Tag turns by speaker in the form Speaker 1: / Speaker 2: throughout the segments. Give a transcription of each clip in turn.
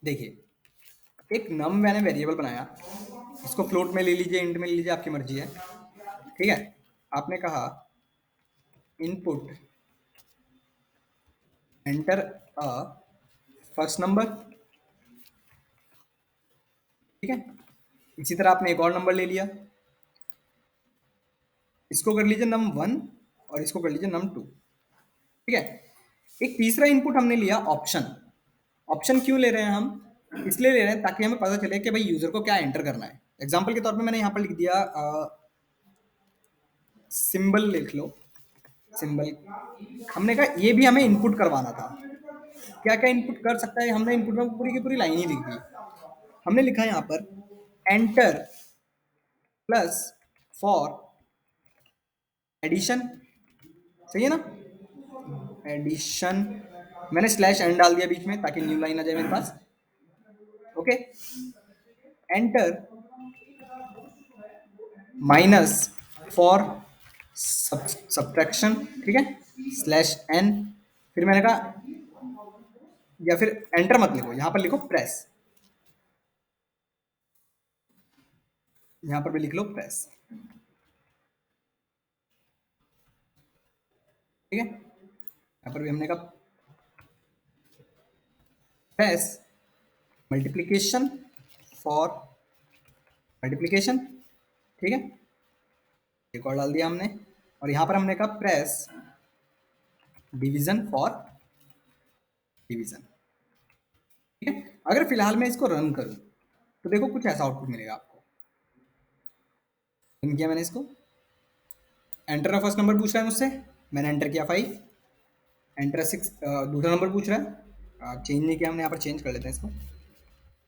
Speaker 1: देखिए एक नम मैंने वेरिएबल बनाया, इसको फ्लोट में ले लीजिए, इंट में ले लीजिए, आपकी मर्जी है, ठीक है। आपने कहा input enter a first number, ठीक है। इसी तरह आपने एक और नंबर ले लिया, इसको कर लीजिए num 1 और इसको कर लीजिए num 2, ठीक है। एक तीसरा इनपुट हमने लिया ऑप्शन। ऑप्शन क्यों ले रहे हैं हम? इसलिए ले रहे हैं ताकि हमें पता चले कि भाई यूजर को क्या एंटर करना है। एग्जाम्पल के तौर पे मैंने यहाँ पर लिख दिया सिंबल, लिख लो सिंबल। हमने कहा ये भी हमें इनपुट करवाना था। क्या क्या इनपुट कर सकता है, हमने इनपुट में पूरी की पूरी लाइन ही लिख दी। हमने लिखा यहाँ पर एंटर प्लस फॉर एडिशन, सही है ना, एडिशन। मैंने स्लैश एन डाल दिया बीच में ताकि न्यू लाइन आ जाए मेरे पास, okay. Enter minus for subtraction, ठीक है, स्लैश एन। फिर मैंने कहा, या फिर एंटर मत लिखो, यहां पर लिखो प्रेस, यहां पर भी लिख लो प्रेस, ठीक है। यहां पर भी हमने कहा प्रेस मल्टीप्लीकेशन फॉर मल्टीप्लीकेशन, ठीक है। एक और डाल दिया हमने, और यहां पर हमने कहा प्रेस डिवीजन फॉर डिवीजन, ठीक है। अगर फिलहाल मैं इसको रन करूं तो देखो कुछ ऐसा आउटपुट मिलेगा आपको। रन किया मैंने इसको, एंटर फर्स्ट नंबर पूछ रहा है मुझसे, मैंने एंटर किया 5, एंटर 6, दूसरा नंबर पूछ रहा है, चेंज नहीं किया हमने, यहाँ पर चेंज कर लेते हैं इसको,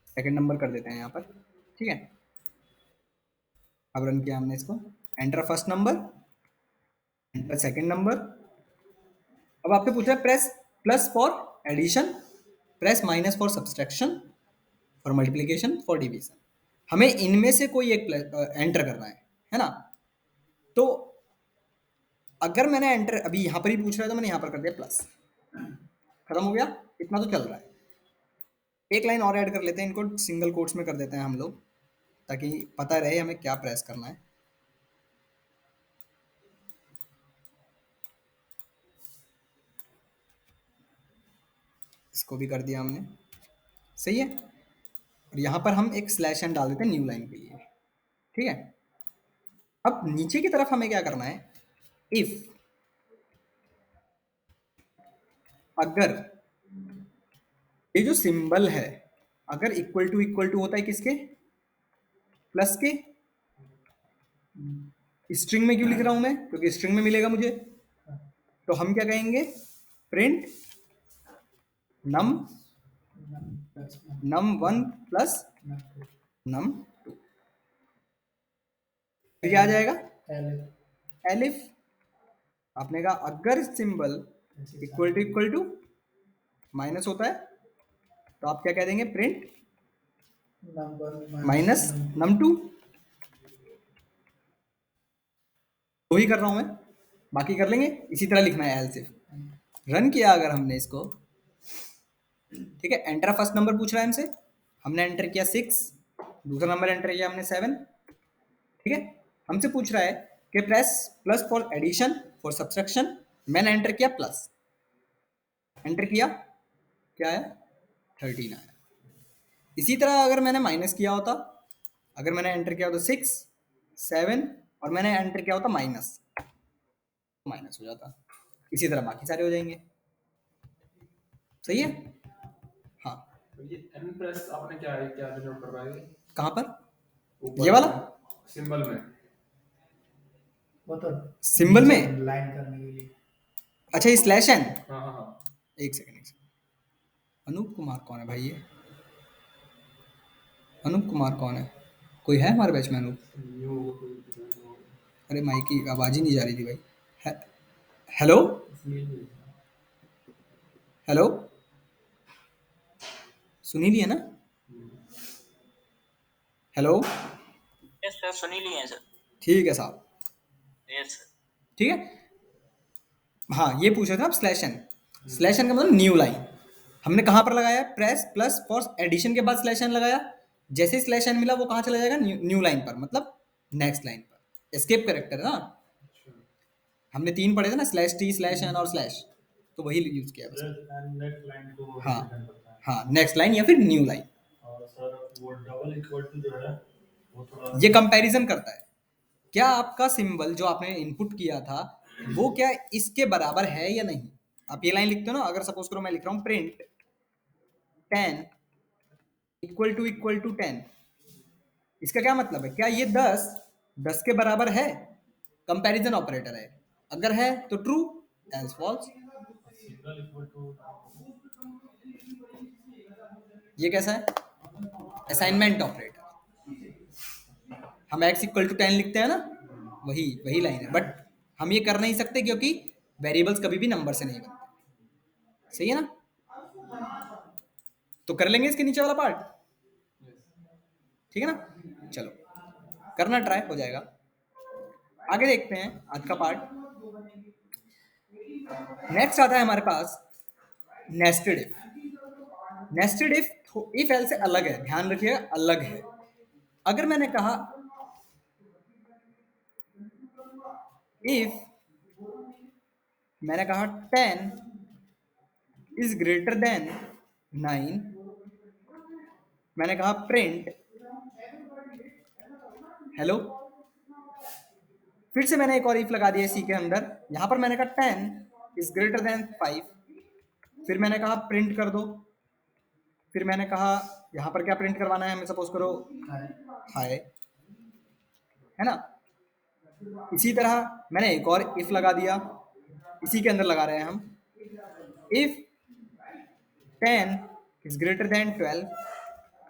Speaker 1: सेकंड नंबर कर देते हैं यहाँ पर, ठीक है। अब रन किया हमने इसको, enter first number, enter second number. अब आपसे पूछ रहा है press plus for addition, press minus for subtraction, for multiplication, for division. हमें इनमें से कोई एक एंटर करना है ना। तो अगर मैंने एंटर अभी यहाँ पर ही पूछ रहा है तो मैंने यहाँ पर कर दिया प्लस, खत्म हो गया, इतना तो चल रहा है। एक लाइन और ऐड कर लेते हैं, इनको सिंगल कोट्स में कर देते हैं हम लोग, ताकि पता रहे हमें क्या प्रेस करना है। इसको भी कर दिया हमने, सही है। और यहाँ पर हम एक स्लैश एन डाल देते हैं न्यू लाइन के लिए, ठीक है। अब नीचे की तरफ हमें क्या करना है, इफ अगर ये जो सिंबल है अगर इक्वल टू होता है किसके, प्लस के। स्ट्रिंग में क्यों लिख रहा हूं मैं, क्योंकि स्ट्रिंग में मिलेगा मुझे। तो हम क्या कहेंगे, प्रिंट नम num1 प्लस num2, फिर क्या आ जाएगा, एलिफ। आपने कहा अगर सिंबल इक्वल टू माइनस होता है तो आप क्या कह देंगे, प्रिंट माइनस num2। वही कर रहा हूं मैं, बाकी कर लेंगे। इसी तरह लिखना है एल्स इफ। रन किया अगर हमने इसको, ठीक है। एंटर फर्स्ट नंबर पूछ रहा है हमसे, हमने एंटर किया 6, दूसरा नंबर एंटर किया हमने 7, ठीक है। हमसे पूछ रहा है कि press plus for addition, for subtraction. मैंने एंटर किया प्लस, एंटर किया, क्या आया, 13 आया। इसी तरह अगर मैंने माइनस किया होता, अगर मैंने एंटर किया होता 6, 7 और मैंने एंटर किया होता माइनस, माइनस हो जाता। इसी तरह बाकी सारे हो जाएंगे, सही है। हाँ,
Speaker 2: ये एन प्रेस आपने क्या है, क्या डिनोट कर रहा है?
Speaker 1: कहाँ पर, ये वाला
Speaker 2: सिंबल में,
Speaker 3: वो तो
Speaker 1: सिंबल में
Speaker 3: लाइन करने के लिए।
Speaker 1: अच्छा, ये स्लैश एन।
Speaker 2: हाँ हाँ हाँ,
Speaker 1: एक सेकंड। अनूप कुमार कौन है भाई ये, अनूप कुमार कौन है, कोई है हमारे बैच में अनूप? अरे माइक की आवाज ही नहीं जा रही थी भाई। हेलो हेलो, सुनी लिया ना, हेलो।
Speaker 4: यस सर, सुनी लिए हैं सर।
Speaker 1: ठीक है साहब,
Speaker 4: यस सर।
Speaker 1: ठीक है। हाँ, ये पूछ रहे थे आप स्लैश एन। स्लैश एन का मतलब न्यू लाइन, हमने कहाँ पर लगाया? प्रेस प्लस फॉर एडिशन के बाद स्लैश एन लगाया, जैसे ही स्लैश एन मिला वो कहाँ चला जाएगा? न्यू लाइन पर, मतलब नेक्स्ट लाइन पर। एस्केप करेक्टर है ना,
Speaker 2: अच्छा
Speaker 1: हमने 3 पढ़े थे ना, स्लैश टी स्लैश एन और स्लैश, तो वही यूज किया बस।
Speaker 3: नेक्स्ट लाइन को
Speaker 1: हाँ
Speaker 3: रिप्रेजेंट करता है।
Speaker 1: हाँ, नेक्स्ट लाइन या फिर न्यू लाइन।
Speaker 3: और सर वो डबल इक्वल टू जो है वो थोड़ा
Speaker 1: ये कंपैरिजन करता है, क्या आपका सिंबल जो आपने इनपुट किया था वो क्या इसके बराबर है या नहीं। आप ये लाइन लिखते हो ना, अगर सपोज करो मैं लिख रहा हूँ प्रिंट 10 इक्वल टू 10, इसका क्या मतलब है? क्या ये 10 के बराबर है? कंपैरिजन ऑपरेटर है, अगर है तो true, else false.
Speaker 3: Single equal to
Speaker 1: ये कैसा है? Assignment operator. हम x इक्वल टू 10 लिखते हैं ना, वही वही लाइन है, बट हम ये कर नहीं सकते क्योंकि वेरिएबल्स कभी भी नंबर से नहीं बनते। सही है ना? तो कर लेंगे इसके नीचे वाला पार्ट, ठीक है ना? चलो करना ट्राई, हो जाएगा। आगे देखते हैं आज का पार्ट। नेक्स्ट आता है हमारे पास nested if. Nested if else अलग है, ध्यान रखिएगा, अलग है। अगर मैंने कहा इफ मैंने कहा 10 इज ग्रेटर देन 9, मैंने कहा प्रिंट हेलो, फिर से मैंने एक और इफ लगा दिया सी के अंदर, यहां पर मैंने कहा 10 इज ग्रेटर देन 5, फिर मैंने कहा प्रिंट कर दो, फिर मैंने कहा यहां पर क्या प्रिंट करवाना है हमें, सपोज करो हाय, है ना? इसी तरह मैंने एक और इफ लगा दिया, इसी के अंदर लगा रहे हैं हम, इफ 10 इज ग्रेटर देन 12,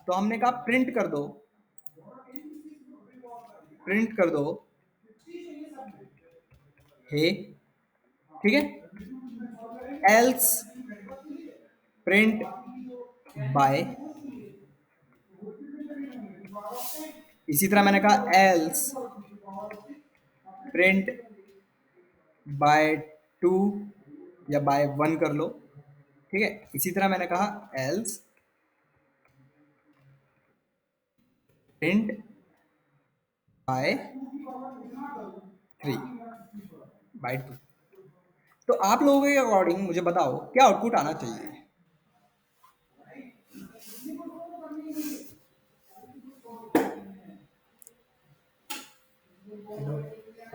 Speaker 1: तो हमने कहा प्रिंट कर दो, प्रिंट कर दो हे, ठीक है, एल्स प्रिंट बाय, इसी तरह मैंने कहा एल्स प्रिंट बाय 2 या बाय 1 कर लो, ठीक है। इसी तरह मैंने कहा एल्स प्रिंट बाय 3 बाय 2। तो आप लोगों के अकॉर्डिंग मुझे बताओ क्या आउटपुट आना चाहिए।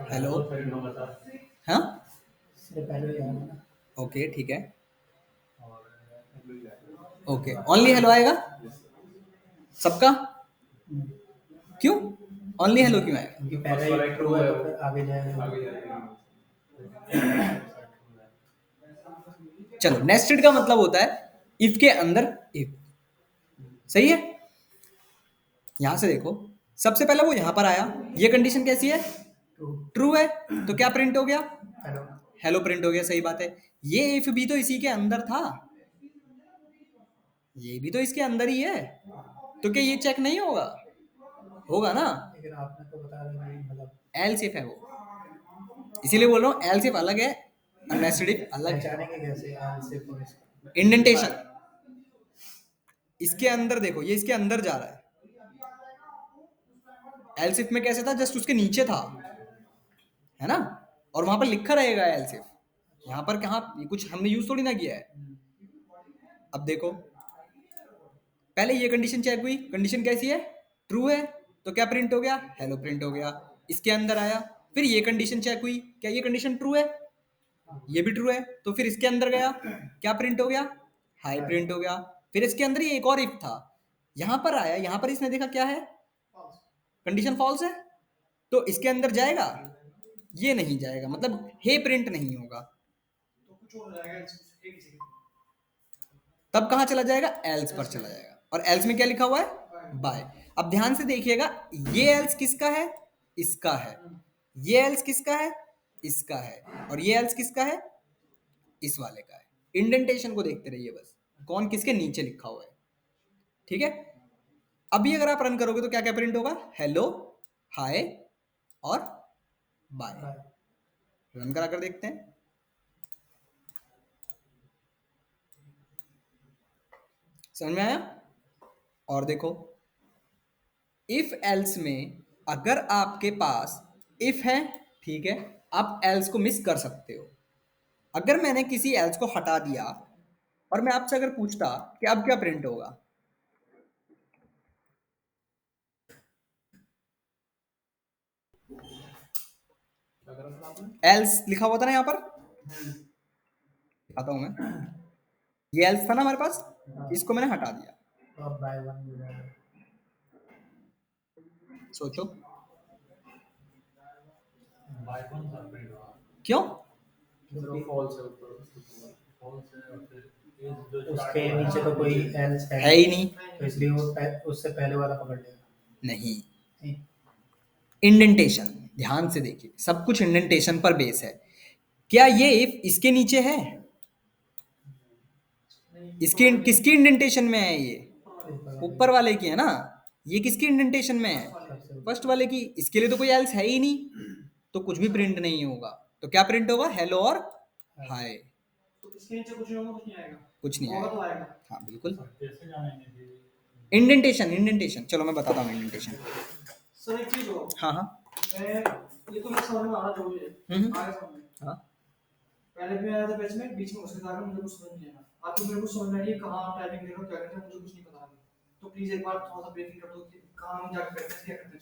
Speaker 1: हेलो, हाँ
Speaker 3: इससे पहले ही आया ना।
Speaker 1: ओके ठीक है, ओके ओनली हेलो आएगा सबका, क्यों ओनली हेलो क्यों आएगा?
Speaker 3: क्योंकि पहले ही ट्रू है तो फिर आगे जाएगा।
Speaker 2: आगे जाएगा।
Speaker 1: चलो नेस्टेड का मतलब होता है इफ के अंदर इफ, सही है। यहां से देखो, सबसे पहले वो यहां पर आया, ये कंडीशन कैसी है?
Speaker 3: ट्रू
Speaker 1: ट्रू है, तो क्या प्रिंट हो गया?
Speaker 3: हेलो
Speaker 1: हेलो प्रिंट हो गया, सही बात है। ये इफ भी तो इसी के अंदर था, ये भी तो इसके अंदर ही है, तो क्या ये चेक नहीं होगा? होगा ना,
Speaker 3: लेकिन आपने तो बता रहे हैं मतलब
Speaker 1: एल्स इफ है वो, इसीलिए बोल रहा हूँ एल्स इफ अलग है, नेस्टेड इफ अलग है।
Speaker 3: पहचानेंगे कैसे आल से और इसका?
Speaker 1: इंडेंटेशन इसके अंदर देखो, ये इसके अंदर जा रहा है, एल्स इफ में कैसे था, जस्ट उसके नीचे था, है ना, और वहां पर लिखा रहेगा एल्स इफ, यहाँ पर कहाँ ये कुछ हमने यूज थोड़ी ना किया है। अब देखो, पहले ये कंडीशन चेक हुई, कंडीशन कैसी है? ट्रू है, तो क्या प्रिंट हो गया? हेलो प्रिंट हो गया, इसके अंदर आया। फिर ये कंडीशन चेक हुई, क्या ये कंडीशन ट्रू है? ये भी ट्रू है, तो फिर इसके अंदर गया, क्या प्रिंट हो गया? हाई प्रिंट हो गया। फिर इसके अंदर ये एक और इफ था, यहां पर आया, यहां पर इसने देखा क्या है, कंडीशन फॉल्स है, तो इसके अंदर जाएगा, ये नहीं जाएगा, मतलब हे प्रिंट नहीं होगा। तब कहां चला जाएगा? एल्स पर चला जाएगा, और एल्स में क्या लिखा हुआ है? बाय। अब ध्यान से देखिएगा, ये एल्स किसका है? इसका है। ये एल्स किसका है? इसका है। और ये एल्स किसका है? इस वाले का है। इंडेंटेशन को देखते रहिए बस, कौन किसके नीचे लिखा हुआ है, ठीक है। अभी अगर आप रन करोगे तो क्या क्या प्रिंट होगा? हेलो, हाय और बाय। रन करा कर देखते हैं। समझ में आया? और देखो, इफ एल्स में अगर आपके पास इफ है, ठीक है, आप एल्स को मिस कर सकते हो। अगर मैंने किसी एल्स को हटा दिया और मैं आपसे अगर पूछता कि अब क्या प्रिंट होगा,
Speaker 2: क्या करा था आपने?
Speaker 1: एल्स लिखा हुआ था ना यहाँ पर, दिखाता हूं मैं, ये एल्स था ना हमारे पास, इसको मैंने हटा दिया।
Speaker 3: तो अब बाय वन हो जाएगा।
Speaker 1: सोचो
Speaker 3: बाय वन का प्रिंट होगा।
Speaker 1: क्यों?
Speaker 2: क्योंकि फॉल्स है ऊपर।
Speaker 3: फॉल्स है और फिर ये जो उसके नीचे तो कोई एल्स
Speaker 1: है ही नहीं।
Speaker 3: तो इसलिए वो उससे पहले वाला पकड़ लेगा।
Speaker 1: नहीं,
Speaker 3: नहीं।
Speaker 1: इंडेंटेशन, ध्यान से देखिए, सब कुछ इंडेंटेशन पर बेस है। क्या ये इफ इसके नीचे है? इसके किसकी इंडेंटेशन में है? ये ऊपर वाले की है ना। ये किसकी इंडेंटेशन में है? फर्स्ट वाले की। इसके लिए तो कोई एल्स है ही नहीं, तो कुछ भी प्रिंट नहीं होगा। तो क्या प्रिंट होगा? हेलो और हाय।
Speaker 5: तो इसके नीचे कुछ नहीं होगा, कुछ नहीं आएगा।
Speaker 1: कुछ नहीं
Speaker 5: होगा
Speaker 1: आएगा।
Speaker 5: तो आएगा।
Speaker 1: हाँ बिल्कुल।
Speaker 3: कैसे जानेंगे?
Speaker 1: इंडेंटेशन, इंडेंटेशन, चलो मैं बताता हूँ इंडेंटेशन।
Speaker 5: सर एक चीज हो,
Speaker 1: हाँ हाँ
Speaker 5: मैं ये तो मैं समझ में आ रहा जो भी है, आगे समझ में।
Speaker 1: हाँ।
Speaker 5: पहले भी आया था बैच में, बीच में उसके कारण मुझे कुछ समझ नहीं आया। आपको मेरे को समझ में आ रही है कहाँ आप टाइपिंग कर रहे हो, क्या कर रहे हो, मुझे कुछ नहीं पता अभी। तो प्लीज एक बार थोड़ा सा ब्रेकिंग कर दो कि कहाँ हम जाकर करते हैं, क्या करते हैं।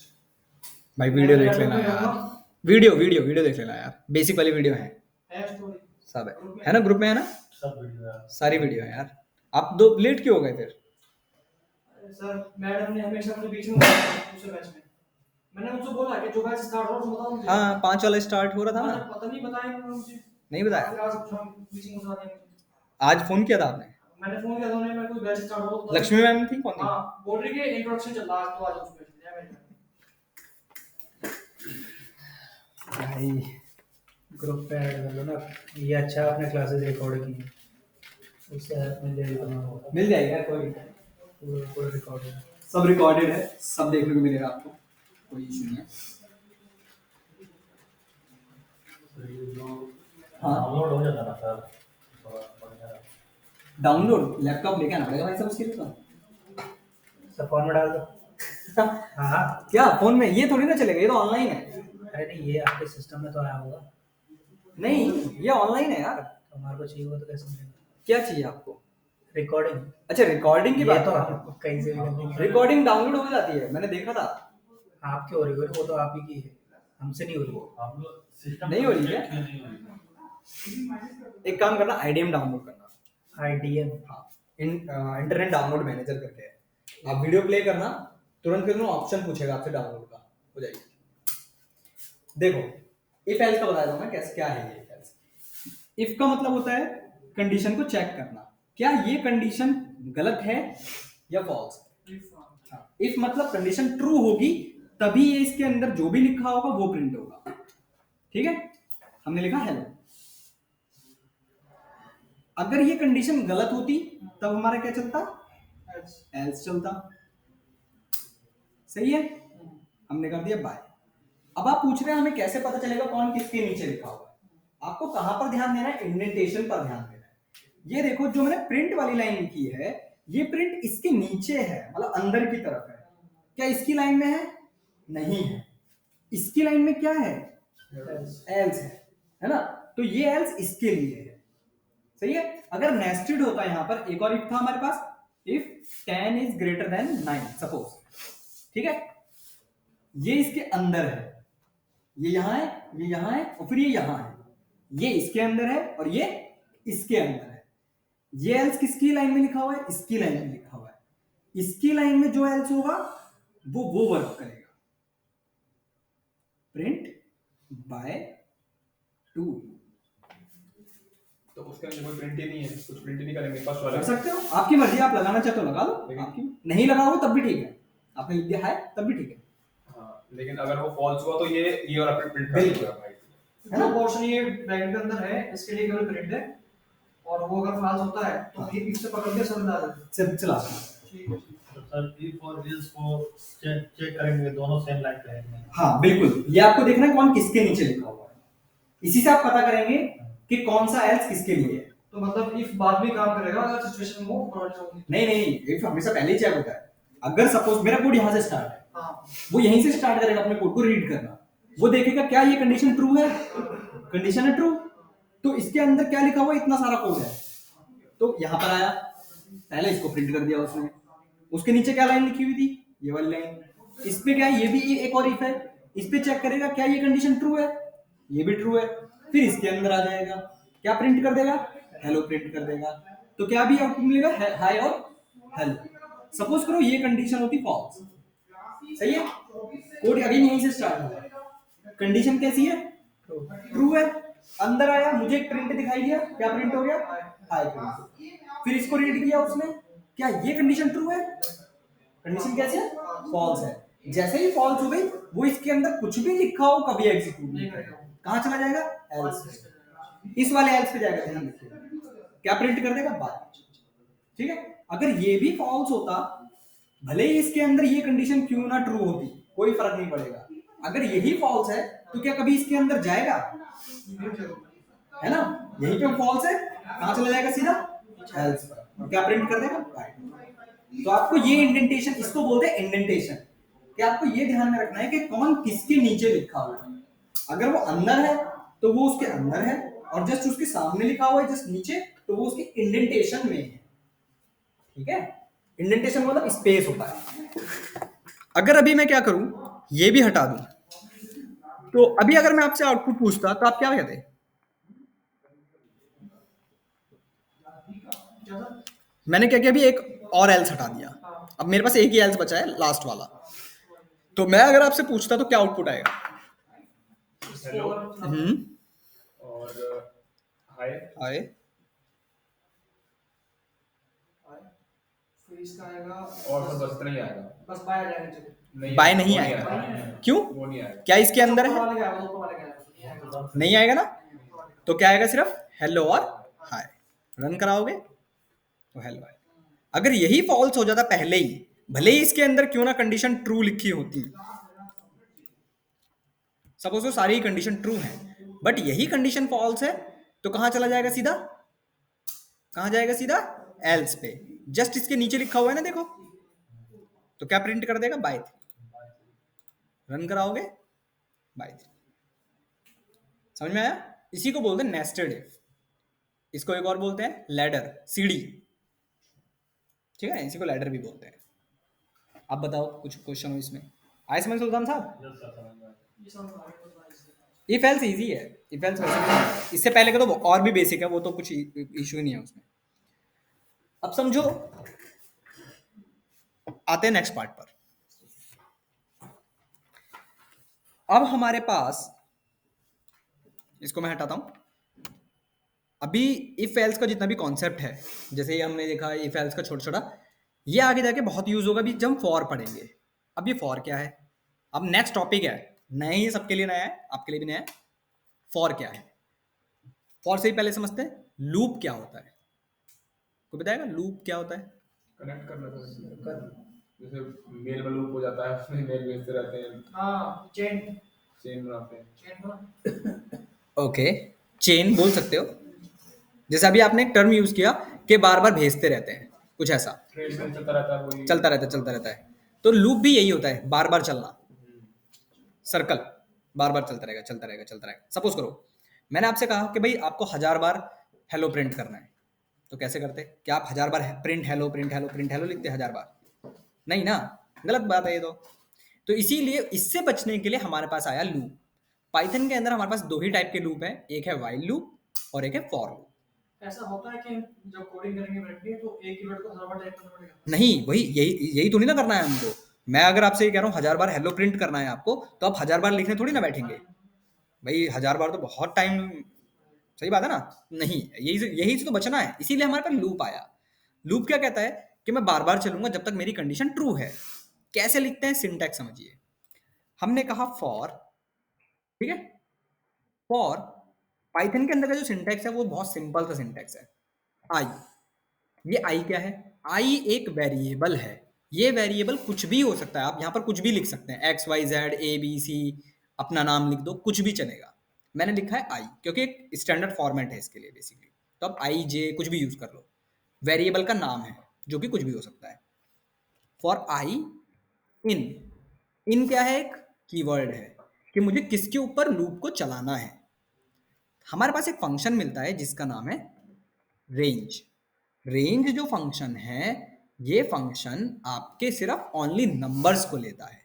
Speaker 1: भाई वीडियो देख लेना यार, वीडियो देख लेना यार, बेसिक वाली वीडियो है
Speaker 5: स्टोरी
Speaker 1: सब है ना, ग्रुप में है ना,
Speaker 3: सब वीडियो है।
Speaker 1: सारी वीडियो है यार। आप दो लेट क्यों हो गए फिर?
Speaker 5: सर मैडम ने हमेशा मुझे बीच में दूसरे बैच में, मैंने उनसे बोला कि जो बैच स्टार्ट हो तो बताओ मुझे।
Speaker 1: हाँ 5 वाला स्टार्ट हो रहा था ना।
Speaker 5: पता नहीं बताया उन्होंने मुझे,
Speaker 1: नहीं बताया?
Speaker 5: आज बीच में बता दिया मुझे।
Speaker 1: आज फोन किया था आपने?
Speaker 5: मैंने फोन किया था उन्हें, मैं कोई बैच स्टार्ट हो तो
Speaker 1: लक्ष्मी मैम थी, कौन थी?
Speaker 5: हाँ बोल रही कि इंट्रोडक्शन चल रहा है आज, तो आ जाओ उस बैच में।
Speaker 1: भाई
Speaker 3: ग्रुप पे ऐड कर लो ना। ये अच्छा आपने क्लासेस रिकॉर्ड की हैं, उससे ऐप मिल जाएगी तुम्हारा।
Speaker 1: मिल जाएगा, कोई
Speaker 3: पूरा रिकॉर्ड है।
Speaker 1: सब रिकॉर्डेड है, सब देखने को मिलेगा आपको, कोई इशू नहीं है।
Speaker 3: तो ये जो
Speaker 1: हाँ।
Speaker 3: डाउनलोड हो जाता ना सर, बढ़िया।
Speaker 1: डाउनलोड लैपटॉप लेके आना पड़ेगा भाई सब उसके लिए तो।
Speaker 3: सब फोन में डाल दो। हाँ
Speaker 1: क्या फोन में? ये थोड़ी ना चलेगा, ये तो ऑनलाइन है।
Speaker 3: अरे नहीं, ये आपके सिस्टम में तो आया होगा।
Speaker 1: नहीं ये ऑनलाइन है यार।
Speaker 3: तो हमारे को चाहिए होगा तो कैसे मिलेगा?
Speaker 1: क्या चाहिए आपको?
Speaker 3: रिकॉर्डिंग।
Speaker 1: अच्छा रिकॉर्डिंग की
Speaker 3: ये
Speaker 1: बात
Speaker 3: तो
Speaker 1: है।
Speaker 3: आप कहीं से भी कर लेंगे।
Speaker 1: रिकॉर्डिंग डाउनलोड हो जाती है, मैंने देखा था।
Speaker 3: आपके हो रही है वो तो आप ही की है, हमसे नहीं हो रही। हम लोग सिस्टम
Speaker 1: नहीं हो रही है?
Speaker 3: नहीं हो रही।
Speaker 1: एक काम करना, आईडीएम डाउनलोड करना।
Speaker 3: आईडीएम,
Speaker 1: हाँ, इंटरनेट डाउनलोड मैनेजर करके है। आप वीडियो प्ले करना, तुरंत फिर ऑप्शन पूछेगा आपसे डाउनलोड का, हो जाएगी। देखो इफ एल्स का बताया था मैं कैसे, क्या है ये इफ एल्स। इफ का मतलब होता है कंडीशन को चेक करना, क्या ये कंडीशन गलत है या फॉल्स। हाँ, इफ मतलब कंडीशन ट्रू होगी तभी ये इसके अंदर जो भी लिखा होगा वो प्रिंट होगा। ठीक है, हमने लिखा हेलो। अगर ये कंडीशन गलत होती तब हमारा क्या चलता? एल्स चलता। सही है, हमने कर दिया बाय। अब आप पूछ रहे हैं हमें कैसे पता चलेगा कौन किसके नीचे लिखा हुआ है। आपको कहां पर ध्यान देना है? इंडेंटेशन पर ध्यान देना है। ये देखो जो मैंने प्रिंट वाली लाइन लिखी है, ये प्रिंट इसके नीचे है, मतलब अंदर की तरफ है। क्या इसकी लाइन में है? नहीं है। इसकी लाइन में क्या है? एल्स है ना, तो ये एल्स इसके लिए है। सही है। अगर नेस्टेड होता है, यहां पर एक और इफ था हमारे पास, if 10 is greater than 9 suppose, ठीक है, ये इसके अंदर है, ये यहां है, ये यहां है और फिर ये यहां है, ये इसके अंदर है और ये इसके अंदर है। ये एल्स किसकी लाइन में लिखा हुआ है? इसकी लाइन में लिखा हुआ है। इसकी लाइन में जो एल्स होगा वो वर्क करेगा। प्रिंट बाय 2,
Speaker 2: तो उसके अंदर कोई प्रिंट ही नहीं है, कुछ प्रिंट ही नहीं करेंगे फर्स्ट वाले
Speaker 1: कर सकते हो, आपकी मर्जी, आप लगाना चाहते हो लगा लो, आपकी नहीं लगाओगे तब भी ठीक है, आपने लिख दिया है तब भी ठीक है।
Speaker 2: हाँ, लेकिन अगर वो फॉल्स हुआ तो ये और अपने प्रिंट कर
Speaker 1: बिल्कुल।
Speaker 2: देगा भाई।
Speaker 1: है ना?
Speaker 5: जो पोर्शन ये ब्रैकेट के अंदर है इसके लिए केवल प्रिंट है, और वो अगर फॉल्स होता है तो ये इससे पकड़ के सब डाल देते
Speaker 1: सब चला।
Speaker 5: ठीक है।
Speaker 3: तो सर इफ और इज को चेक करेंगे, दोनों सेम लाइन पे हैं।
Speaker 1: हाँ बिल्कुल, ये आपको देखना है कौन किसके नीचे लिखा हुआ है, इसी से आप पता करेंगे कि कौन सा एल्स किसके लिए है।
Speaker 5: तो मतलब इफ बाद में काम करेगा अगर सिचुएशन वो प्रोवाइड होगी।
Speaker 1: नहीं, इफ हमेशा पहले ही चेक होता है। अगर सपोज मेरा कोड यहाँ से स्टार्ट है,
Speaker 5: हाँ
Speaker 1: वो यहीं से स्टार्ट करेगा अपने कोड को रीड करना, वो देखेगा क्या ये कंडीशन ट्रू है, कंडीशन है ट्रू, तो इसके अंदर क्या लिखा हुआ है, इतना सारा कोड है, तो यहाँ पर आया, पहले इसको प्रिंट कर दिया उसने, उसके नीचे क्या लाइन लिखी हुई थी, ये वाली लाइन, इस पे क्या है, ये भी एक और इफ है, इस पे चेक करेगा क्या ये कंडीशन ट्रू है, ये भी ट्रू है, फिर इसके अंदर आ जाएगा, क्या प्रिंट कर देगा, हेलो प्रिंट कर देगा, तो क्या भी आउटपुट मिलेगा, हाई और हेलो। सपोज करो ये कंडीशन होती फॉल्स, सही है, कोड अगेन यहीं से स्टार्ट हुआ, कंडीशन कैसी है, ट्रू है, अंदर आया, मुझे एक प्रिंट दिखाई दिया, क्या प्रिंट हो गया, हाई प्रिंट, फिर इसको रीड किया उसने, क्या ये कंडीशन ट्रू है, कंडीशन कैसी है, फॉल्स है, जैसे ही फॉल्स हो गई वो इसके अंदर कुछ भी लिखा हो कभी एग्जीक्यूट नहीं करेगा, कहां चला जाएगा, एल्स, इस वाले एल्स पे जाएगा, ध्यान रखिए, क्या प्रिंट कर देगा, बाय, ठीक है। अगर ये भी फॉल्स होता, भले ही इसके अंदर ये कंडीशन क्यों ना ट्रू होती, कोई फर्क नहीं पड़ेगा, अगर यही फॉल्स है तो क्या कभी इसके अंदर जाएगा, है ना, यही पे फॉल्स है, कहां चला जाएगा, सीधा एल्स पर, क्या प्रिंट कर देगा, बाय। तो आपको ये इंडेंटेशन, इसको बोलते हैं इंडेंटेशन, कि आपको ये ध्यान में रखना है कि कौन किसके नीचे लिखा हुआ है, अगर वो अंदर है तो वो उसके अंदर है, और जस्ट उसके सामने लिखा हुआ है जस्ट नीचे, तो वो उसके इंडेंटेशन में है, ठीक है। इंडेंटेशन मतलब स्पेस होता है। अगर अभी मैं क्या करूं, ये भी हटा दूं, तो अभी अगर मैं आपसे आउटपुट पूछता तो आप क्या कहते, मैंने क्या किया, अभी एक और एल्स हटा दिया, अब मेरे पास एक ही एल्स बचा है, लास्ट वाला, तो मैं अगर आपसे पूछता तो क्या आउटपुट आएगा,
Speaker 2: हेलो और हाय,
Speaker 1: हाय,
Speaker 5: फिर इसका आएगा
Speaker 2: और बस इतना ही आएगा,
Speaker 5: बस बाय आ जाएगा, चलो
Speaker 1: बाय नहीं
Speaker 2: वो
Speaker 1: आएगा,
Speaker 2: आएगा।
Speaker 1: क्यों,
Speaker 2: वो नहीं आएगा,
Speaker 1: क्या इसके अंदर
Speaker 5: ऊपर
Speaker 1: है,
Speaker 5: वाले का आएगा, ऊपर वाले का आएगा,
Speaker 1: नहीं आएगा ना, तो क्या आएगा, सिर्फ हेलो और हाय, रन कराओगे तो हेलो आएगा। अगर यही फॉल्स हो जाता पहले ही, भले ही इसके अंदर क्यों ना कंडीशन ट्रू लिखी होती, सपोज तो सारी कंडीशन ट्रू है, बट यही कंडीशन फॉल्स है, तो कहां चला जाएगा, सीधा कहां जाएगा, सीधा एल्स पे, जस्ट इसके नीचे लिखा हुआ है ना, देखो, तो क्या प्रिंट कर देगा, बाय 3, रन कराओगे बाय 3, समझ में आया। इसी को बोलते हैं नेस्टेड इफ, इसको एक और बोलते हैं लैडर, सीढ़ी, ठीक है, इसी को लैडर भी बोलते हैं। आप बताओ कुछ क्वेश्चन हो इसमें, आए समझ सुल्तान साहब,
Speaker 5: ये सब आ गया,
Speaker 1: इफ एल्स इजी है, इफ एल्स वैसे भी नहीं है। इससे पहले का तो और भी बेसिक है, वो तो कुछ इशू ही नहीं है उसमें। अब समझो, आते हैं नेक्स्ट पार्ट पर। अब हमारे पास, इसको मैं हटाता हूं, अभी इफ एल्स का जितना भी कॉन्सेप्ट है, जैसे ये हमने देखा इफ एल्स का छोटा छोटा, ये आगे जाके बहुत यूज होगा, अभी जब हम फॉर पढ़ेंगे। अब ये फॉर क्या है, अब नेक्स्ट टॉपिक है, नया ही, सबके लिए नया है, आपके लिए भी नया है। फॉर क्या है, फॉर से ही पहले समझते हैं लूप क्या होता है, कोई बताएगा लूप क्या होता है।
Speaker 2: कनेक्ट करना था जैसे मेल में लूप हो जाता है, उसमें मेल भेजते रहते हैं,
Speaker 5: हाँ चेन
Speaker 2: चेन बनाते हैं,
Speaker 5: बना,
Speaker 1: ओके, चेन बोल सकते हो, जैसे अभी आपने एक टर्म यूज किया कि बार बार भेजते रहते हैं, कुछ ऐसा
Speaker 2: ट्रेड में चलता रहता है, वही
Speaker 1: चलता रहता है, तो लूप भी यही होता है, बार बार चलना, सर्कल बार बार चलता रहेगा। सपोज करो मैंने आपसे कहा कि भाई आपको 1000 बार हेलो प्रिंट करना है, तो कैसे करते, क्या आप 1000 बार प्रिंट हेलो लिखते 1000 बार, नहीं ना, गलत बात है ये तो इसीलिए इससे बचने के लिए हमारे पास आया लूप। पाइथन के अंदर हमारे पास दो ही टाइप के लूप हैं, एक है व्हाइल लूप और एक है फॉर लूप।
Speaker 5: ऐसा होता है कि जब कोडिंग करेंगे बैठेंगे तो एक ही वर्ड को हर बार टाइप करना पड़ेगा,
Speaker 1: नहीं, वही यही थोड़ी ना करना है हमको। मैं अगर आपसे ये कह रहा हूँ 1000 बार हेलो प्रिंट करना है आपको, तो आप 1000 बार लिखने थोड़ी ना बैठेंगे भाई, 1000 बार तो बहुत टाइम, सही बात है ना, नहीं, यही से तो बचना है, इसीलिए हमारे पास लूप आया। लूप क्या कहता है कि मैं बार बार चलूंगा जब तक मेरी कंडीशन ट्रू है। कैसे लिखते हैं, सिंटैक्स समझिए। हमने कहा फॉर, ठीक है, फॉर पाइथन के अंदर का जो सिंटैक्स है वो बहुत सिंपल सा सिंटैक्स है। आई, ये आई क्या है, आई एक वेरिएबल है, ये वेरिएबल कुछ भी हो सकता है, आप यहाँ पर कुछ भी लिख सकते हैं, x y z a b c, अपना नाम लिख दो, कुछ भी चलेगा। मैंने लिखा है आई क्योंकि एक स्टैंडर्ड फॉर्मेट है इसके लिए बेसिकली। तो आप आई जे कुछ भी यूज कर लो, वेरिएबल का नाम है जो कि कुछ भी हो सकता है। फॉर आई इन, इन क्या है, एक कीवर्ड है कि मुझे किसके ऊपर लूप को चलाना है। हमारे पास एक फंक्शन मिलता है जिसका नाम है रेंज। रेंज जो फंक्शन है, ये फंक्शन आपके सिर्फ ओनली नंबर्स को लेता है,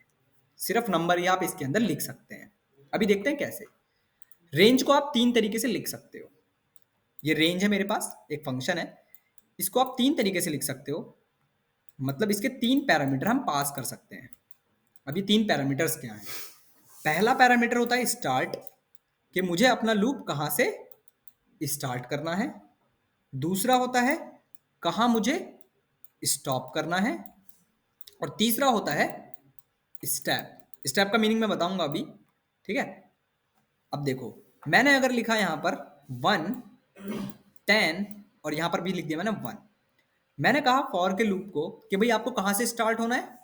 Speaker 1: सिर्फ नंबर ही आप इसके अंदर लिख सकते हैं। अभी देखते हैं कैसे। रेंज को आप तीन तरीके से लिख सकते हो। ये रेंज है मेरे पास, एक फंक्शन है, इसको आप तीन तरीके से लिख सकते हो, मतलब इसके तीन पैरामीटर हम पास कर सकते हैं। अभी तीन पैरामीटर्स क्या हैं? पहला पैरामीटर होता है स्टार्ट, कि मुझे अपना लूप कहाँ से स्टार्ट करना है। दूसरा होता है कहाँ मुझे स्टॉप करना है। और तीसरा होता है स्टेप। स्टेप का मीनिंग मैं बताऊंगा अभी, ठीक है। अब देखो, मैंने अगर लिखा यहां पर 1 10 और यहां पर भी लिख दिया मैंने 1। मैंने कहा फॉर के लूप को कि भाई आपको कहां से स्टार्ट होना है,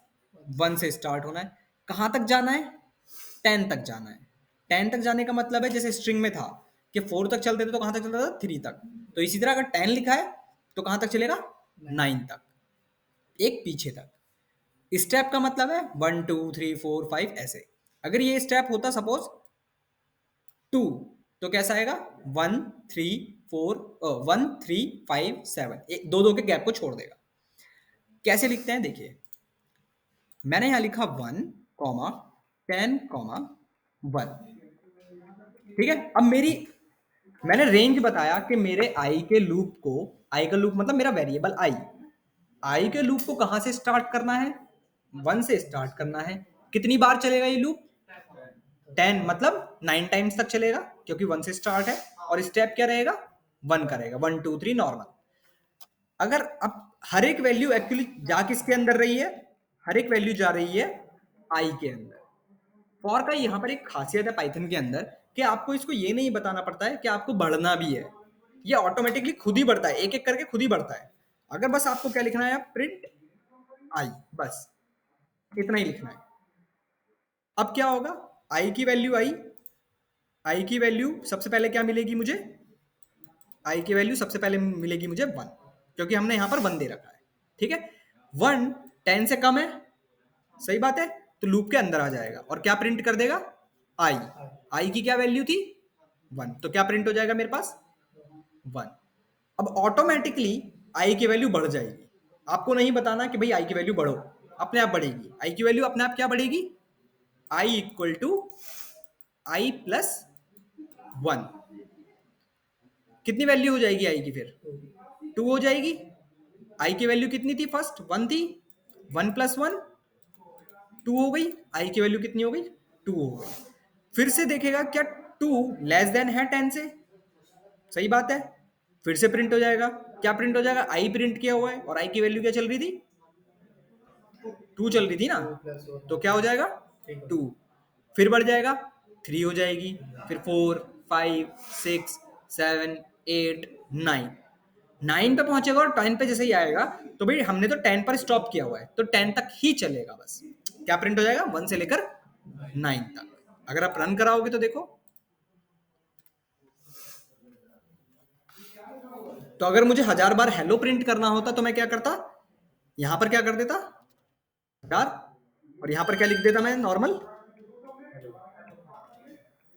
Speaker 1: 1 से स्टार्ट होना है। कहां तक जाना है, 10 तक जाना है। 10 तक जाने का मतलब है जैसे स्ट्रिंग में था कि 4 तक चलते थे तो कहां तक चलता था, 3 तक। तो इसी तरह अगर 10 लिखा है तो कहां तक चलेगा, 9 तक, एक पीछे तक। स्टेप का मतलब है 1 2 3 4 5 ऐसे। अगर ये स्टेप होता सपोज 2, तो कैसा आएगा 1 3 4 1 3 5 7, एक दो दो के गैप को छोड़ देगा। कैसे लिखते हैं देखिए, मैंने यहां लिखा 1 कॉमा 10 कॉमा 1, ठीक है। अब मैंने रेंज बताया कि मेरे आई के लूप को, आई का लूप मतलब मेरा वेरिएबल आई के लूप को कहां से स्टार्ट करना है, 1 से स्टार्ट करना है। कितनी बार चलेगा ये लूप, 10, मतलब 9 टाइम्स तक चलेगा क्योंकि 1 से स्टार्ट है। और स्टेप क्या रहेगा, 1 का रहेगा, 1 2 3 नॉर्मल। अगर अब हर एक वैल्यू एक्चुअली जा किसके अंदर रही है, हर एक वैल्यू जा रही है आई के अंदर। फॉर का यहाँ पर एक खासियत है पाइथन के अंदर कि आपको इसको ये नहीं बताना पड़ता है कि आपको बढ़ना भी है, ये ऑटोमेटिकली खुद ही बढ़ता है, एक एक करके खुद ही बढ़ता है। अगर बस आपको क्या लिखना है, प्रिंट आई, बस इतना ही लिखना है। अब क्या होगा, आई की वैल्यू आई की वैल्यू सबसे पहले क्या मिलेगी मुझे, आई की वैल्यू सबसे पहले मिलेगी मुझे 1, क्योंकि हमने यहां पर 1 दे रखा है, ठीक है। 1 10 से कम है, सही बात है, तो लूप के अंदर आ जाएगा और क्या प्रिंट कर देगा, आई की क्या वैल्यू थी 1, तो क्या प्रिंट हो जाएगा मेरे पास 1। अब ऑटोमेटिकली आई की वैल्यू बढ़ जाएगी, आपको नहीं बताना कि भाई आई की वैल्यू बढ़ो, अपने आप बढ़ेगी। आई की वैल्यू अपने आप क्या बढ़ेगी, आई इक्वल टू आई प्लस 1। कितनी वैल्यू हो जाएगी आई की, फिर 2 हो जाएगी। आई की वैल्यू कितनी थी, फर्स्ट 1 थी, 1 प्लस 1 2 हो गई। आई की वैल्यू कितनी हो गई, 2 हो गई। फिर से देखेगा क्या 2 लेस देन है 10 से, सही बात है, फिर से प्रिंट हो जाएगा। क्या प्रिंट हो जाएगा, आई प्रिंट किया हुआ है और आई की वैल्यू क्या चल रही थी, 2 चल रही थी ना,
Speaker 3: 2 + 1
Speaker 1: तो क्या हो जाएगा 2, फिर बढ़ जाएगा 3 हो जाएगी, फिर 4 5 6 7 8 9, 9 पे पहुंचेगा और 10 पे जैसे ही आएगा तो भाई हमने तो 10 पर स्टॉप किया हुआ है तो 10 तक ही चलेगा बस। क्या प्रिंट हो जाएगा, 1 से लेकर 9 तक। अगर आप रन कराओगे तो देखो, तो अगर मुझे 1000 बार हेलो प्रिंट करना होता तो मैं क्या करता, यहां पर क्या कर देता 1000, और यहां पर क्या लिख देता मैं, नॉर्मल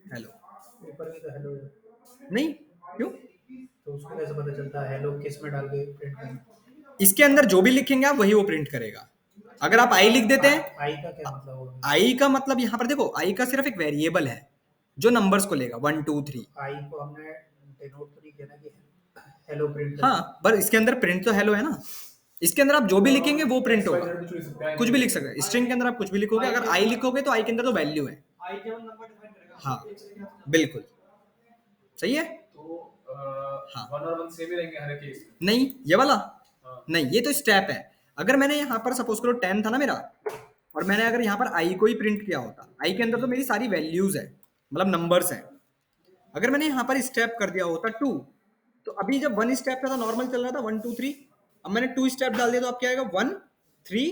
Speaker 1: हेलो।
Speaker 3: ऊपर भी तो हेलो है,
Speaker 1: नहीं, क्यों,
Speaker 3: तो उसको कैसे पता चलता है हेलो किस में डाल के प्रिंट करना।
Speaker 1: इसके अंदर जो भी लिखेंगे आप वही वो प्रिंट करेगा। अगर आप आई लिख देते हैं,
Speaker 3: आई का क्या मतलब होगा,
Speaker 1: आई का मतलब यहां पर देखो, आई का सिर्फ एक वेरिएबल है जो नंबर्स को लेगा 1 2 3।
Speaker 3: आई को हमने डिनोट तो नहीं किया ना कि हेलो प्रिंट
Speaker 1: हाँ, पर इसके अंदर प्रिंट तो हेलो है ना, इसके अंदर आप जो भी लिखेंगे वो प्रिंट होगा, कुछ भी लिख सकते हैं। स्ट्रिंग के अंदर आप कुछ भी लिखोगे, अगर आई लिखोगे तो आई के अंदर तो वैल्यू है।
Speaker 5: आई केवल नंबर डिफाइन करेगा,
Speaker 1: हाँ,
Speaker 5: एक से लेकर आता है।
Speaker 1: बिल्कुल सही है।
Speaker 2: तो
Speaker 1: हाँ,
Speaker 2: 1 और 1 सेम ही रहेंगे हर एक केस में।
Speaker 1: नहीं ये वाला
Speaker 2: हाँ।
Speaker 1: नहीं, ये तो स्टेप है। अगर मैंने यहाँ पर सपोज करो 10 था ना मेरा, और मैंने अगर यहाँ पर आई को ही प्रिंट किया होता, आई के अंदर तो मेरी सारी वैल्यूज है, मतलब नंबर्स हैं। अगर मैंने यहाँ पर स्टेप कर दिया होता 2, तो अभी जब 1 स्टेप था तो नॉर्मल चल रहा था 1 2 3, अब मैंने 2 स्टेप डाल दिया तो अब क्या आएगा 1 3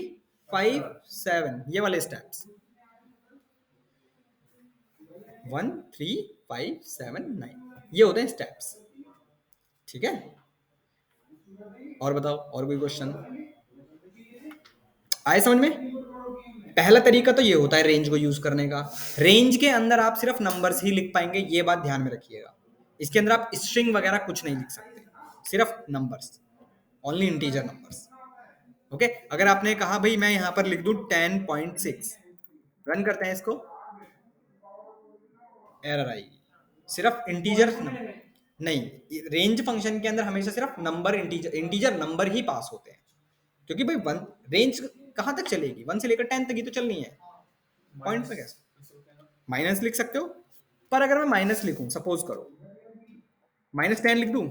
Speaker 1: 5 7, ये वाले स्टेप्स 1 3 5 7 9, ये होते हैं स्टेप्स, ठीक है, और बताओ, और कोई क्वेश्चन आए समझ में? पहला तरीका तो ये होता है रेंज को यूज करने का। रेंज के अंदर आप सिर्फ नंबर्स ही लिख पाएंगे, ये बात ध्यान में रखिएगा। इसके अंदर आप स्ट्रिंग वगैरह कुछ नहीं लिख सकते, सिर्फ numbers, only integer numbers. Okay, अगर आपने कहा भाई मैं यहां पर लिख दूं 10.6, रन करते हैं इसको, एरर आएगी, सिर्फ इंटीजर नहीं। रेंज फंक्शन के अंदर हमेशा सिर्फ नंबर, इंटीजर नंबर ही पास होते हैं, क्योंकि भाई वन रेंज कहां तक चलेगी, 1 से लेकर 10 तक ही तो चलनी है, पॉइंट पे कैसे माइनस लिख सकते हो। पर अगर मैं माइनस लिखूं, सपोज करो -10 लिख दूं,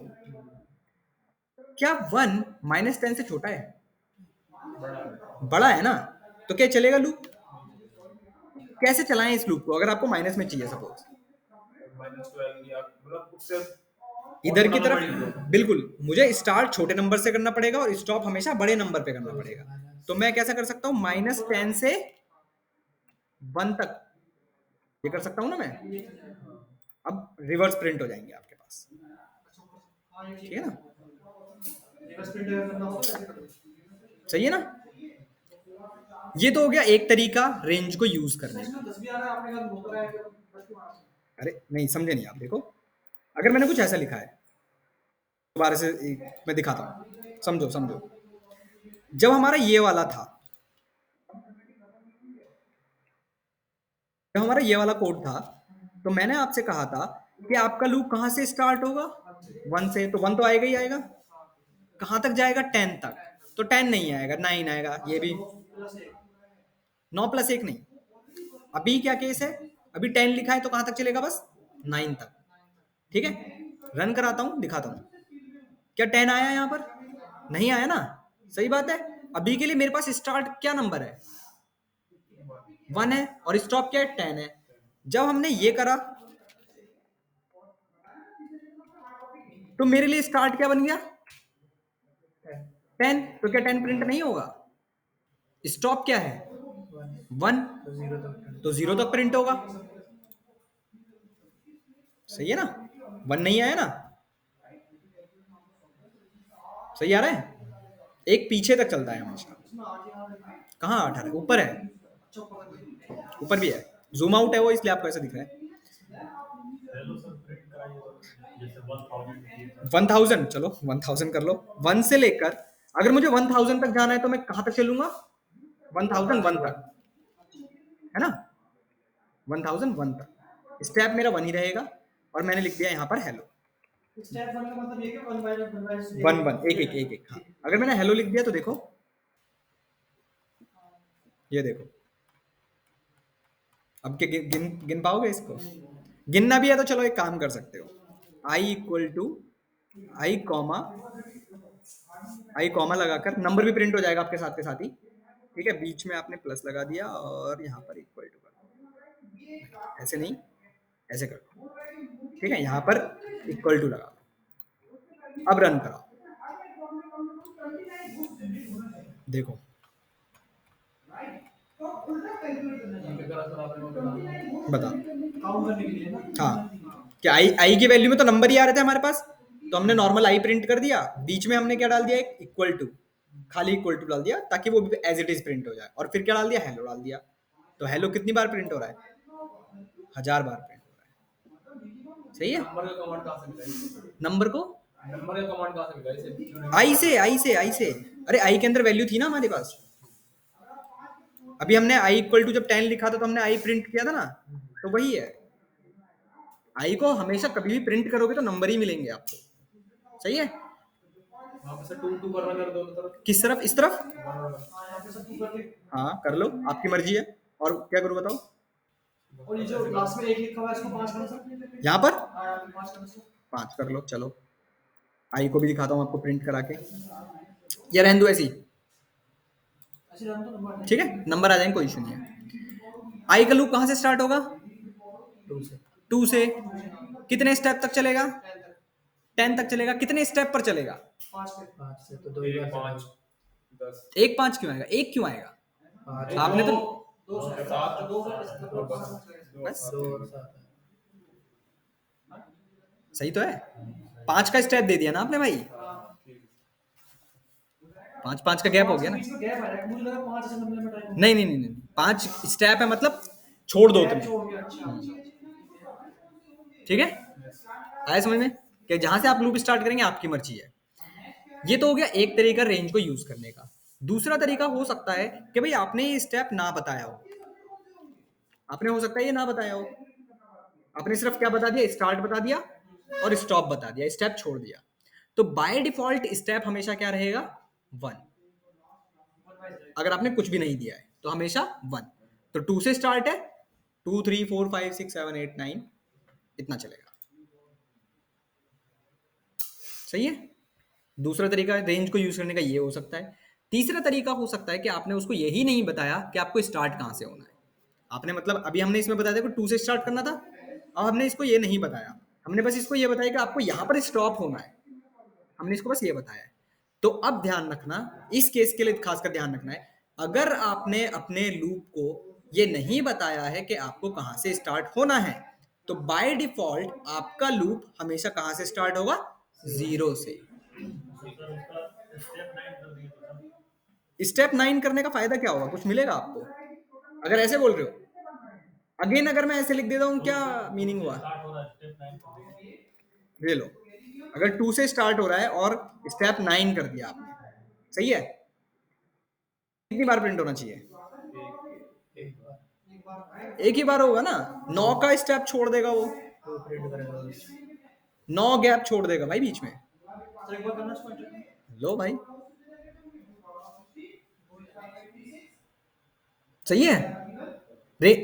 Speaker 1: क्या 1 -10 से छोटा है? बड़ा है ना, तो क्या चलेगा लूप? कैसे चलाएं इस लूप को अगर आपको माइनस में चाहिए? सपोज
Speaker 2: -12 या मतलब उससे
Speaker 1: इधर की तरफ, बिल्कुल मुझे स्टार्ट छोटे नंबर से करना पड़ेगा और स्टॉप हमेशा बड़े नंबर पे करना पड़ेगा। तो मैं कैसा कर सकता हूँ, -10 से 1 तक ये कर सकता हूँ ना मैं। अब रिवर्स प्रिंट हो जाएंगे आपके पास, ठीक है ना, सही है ना? ये तो हो गया एक तरीका रेंज को यूज करने का। अरे नहीं, समझे नहीं आप। देखो, अगर मैंने कुछ ऐसा लिखा है, दोबारा से मैं दिखाता हूँ, समझो समझो। जब हमारा ये वाला था, जब हमारा ये वाला कोड था, तो मैंने आपसे कहा था कि आपका लूप कहां से स्टार्ट होगा, 1 से। तो 1 तो आएगा ही आएगा, कहां तक जाएगा, 10 तक। तो 10 नहीं आएगा, 9 आएगा, ये भी 9 + 1 नहीं। अभी क्या केस है, अभी 10 लिखा है तो कहां तक चलेगा, बस 9 तक, ठीक है। रन कराता हूं, दिखाता हूं, क्या 10 आया यहां पर? नहीं आया ना, सही बात है। अभी के लिए मेरे पास स्टार्ट क्या नंबर है, 1 है, और स्टॉप क्या है, 10 है। जब हमने ये करा तो मेरे लिए स्टार्ट क्या बन गया, 10। तो क्या 10 प्रिंट नहीं होगा? स्टॉप क्या है, 1, तो 0 तक प्रिंट होगा, सही है ना? 1 नहीं आया ना, सही आ रहा है? एक पीछे तक चलता है हमेशा। कहाँ 8 आ रहा है, ऊपर है, ऊपर भी है, जूम आउट है वो, इसलिए आपको ऐसा दिख रहा है। 1000, चलो 1000 कर लो। 1 से लेकर, अगर मुझे 1000 तक जाना है तो मैं कहां तक चलूंगा, 1001 तक, है ना, 1001 तक। स्टेप मेरा 1 ही रहेगा, और मैंने लिख दिया यहाँ पर हेलो।
Speaker 5: स्टेप 1 का मतलब ये कि 1 बाय
Speaker 1: 1 1 एक एक एक एक, हाँ। अगर मैंने हेलो लिख दिया तो देखो, ये देखो, अब क्या गिन गिन पाओगे इसको? गिनना भी है तो चलो एक काम कर सकते हो, आई कॉमा लगाकर नंबर भी प्रिंट हो जाएगा आपके साथ के साथ ही, ठीक है। बीच में आपने प्लस लगा दिया और यहाँ पर इक्वल टू कर, ऐसे नहीं, ऐसे कर, ठीक है। यहाँ पर इक्वल टू लगा, अब रन कराओ, देखो, बता,
Speaker 5: काउंट करने के लिए ना।
Speaker 1: हाँ, क्या आई की वैल्यू में तो नंबर ही आ रहे थे हमारे पास, तो हमने नॉर्मल आई प्रिंट कर दिया, बीच में हमने क्या डाल दिया, एक इक्वल टू, खाली इक्वल टू डाल दिया ताकि वो एज इट इज प्रिंट हो जाए, और फिर क्या डाल दिया, हेलो डाल दिया। तो हेलो कितनी बार प्रिंट हो रहा है, 1000 बार प्रिंट हो रहा है, सही है।
Speaker 2: नंबर का कमांड कहां से मिला,
Speaker 1: नंबर को
Speaker 2: नंबर का कमांड कहां से मिला, इसे
Speaker 1: आई से, अरे आई के अंदर वैल्यू थी ना हमारे पास। अभी हमने आई इक्वल टू जब 10 लिखा था तो हमने आई प्रिंट किया था ना, तो वही है। आई को हमेशा कभी भी प्रिंट करोगे तो नंबर ही मिलेंगे आपको, सही है।
Speaker 2: वहां से 2 2 करना कर दो तरफ,
Speaker 1: किस तरफ, इस तरफ,
Speaker 5: यहाँ पे सब 2 करके,
Speaker 1: हाँ कर लो, आपकी मर्जी है। और क्या करूँ बताओ,
Speaker 5: और ये जो लास्ट में 1 लिखा हुआ है इसको 5 करना सर।
Speaker 1: यहाँ पर
Speaker 5: हाँ, यहाँ पे 5 करना सर।
Speaker 1: 5 कर लो, चलो। आई को भी दिखाता हूँ आपको प्रिंट करा के, या रहने दो ऐसी,
Speaker 5: ऐसे रहने दो, नंबर
Speaker 1: ठीक है, नंबर आ जाएंगे, कोई इशू नहीं है। आई का लूप कहाँ से स्टार्ट होगा, 2 से। कितने स्टेप तक चलेगा, 10 तक चलेगा। कितने स्टेप पर चलेगा,
Speaker 5: 5 पे।
Speaker 3: 5 से तो 2 ही
Speaker 2: 5 10
Speaker 1: एक 5 क्यों आएगा, एक क्यों आएगा,
Speaker 3: 5
Speaker 1: आपने तो
Speaker 5: 2 से 7 2 से
Speaker 1: बस
Speaker 3: 2 और 7
Speaker 1: सही तो है। 5 का स्टेप दे दिया ना आपने भाई,
Speaker 2: हाँ, ठीक है।
Speaker 1: 5 का गैप हो गया ना।
Speaker 5: बीच में गैप आया, मुझे लगा 5 ऐसे मतलब मैं टाइप
Speaker 1: नहीं नहीं नहीं नहीं, 5 स्टेप है मतलब छोड़ दो
Speaker 5: गैप
Speaker 1: तुम्हें,
Speaker 5: छोड़ गया। अच्छा अच्छा।
Speaker 1: ठीक है। आया समझ में कि जहां से आप लूप स्टार्ट करेंगे आपकी मर्जी है। ये तो हो गया एक तरीका रेंज को यूज करने का। दूसरा तरीका हो सकता है कि भाई आपने ये स्टेप ना बताया हो, आपने हो सकता है ये ना बताया हो, आपने सिर्फ क्या बता दिया, स्टार्ट बता दिया और स्टॉप बता दिया, स्टेप छोड़ दिया। तो बाय डिफॉल्ट स्टेप हमेशा क्या रहेगा, 1। अगर आपने कुछ भी नहीं दिया है तो हमेशा 1। तो 2 से स्टार्ट है, 2 3 4 5 6 7 8 9 इतना चलेगा, सही है। दूसरा तरीका रेंज को यूज करने का ये हो सकता है। तीसरा तरीका हो सकता है कि आपने उसको यही नहीं बताया कि आपको स्टार्ट कहां से होना है। आपने मतलब अभी हमने इसमें बताया था कि 2 से स्टार्ट करना था, अब हमने इसको ये नहीं बताया, हमने बस इसको ये बताया कि आपको यहां पर स्टॉप होना है, हमने इसको बस ये बताया है। तो अब ध्यान रखना, इस केस के लिए खासकर ध्यान रखना है, अगर आपने अपने लूप को ये नहीं बताया है कि आपको कहां से स्टार्ट होना है, तो बाय डिफॉल्ट आपका लूप हमेशा कहां से स्टार्ट होगा, 0 से।
Speaker 3: सर उसका स्टेप 9 कर दिए तो सर
Speaker 1: स्टेप 9 करने का फायदा क्या होगा, कुछ मिलेगा आपको अगर ऐसे बोल रहे हो। अगेन अगर मैं ऐसे लिख देता हूँ, क्या मीनिंग हुआ,
Speaker 3: स्टार्ट हो रहा है स्टेप 9 कर दिए।
Speaker 1: ये लो, अगर 2 से स्टार्ट हो रहा है और स्टेप 9 कर दिया आपने, सही है, कितनी बार प्रिंट होना चाहिए,
Speaker 3: एक बार
Speaker 1: एक ही बार होगा ना। 9 का स्टेप छोड़ देगा वो,
Speaker 3: तो प्रिंट करेगा बस।
Speaker 1: 9 गैप छोड़ देगा भाई बीच में।
Speaker 5: सर एक बार करना चाहिए।
Speaker 1: लो भाई, सही है।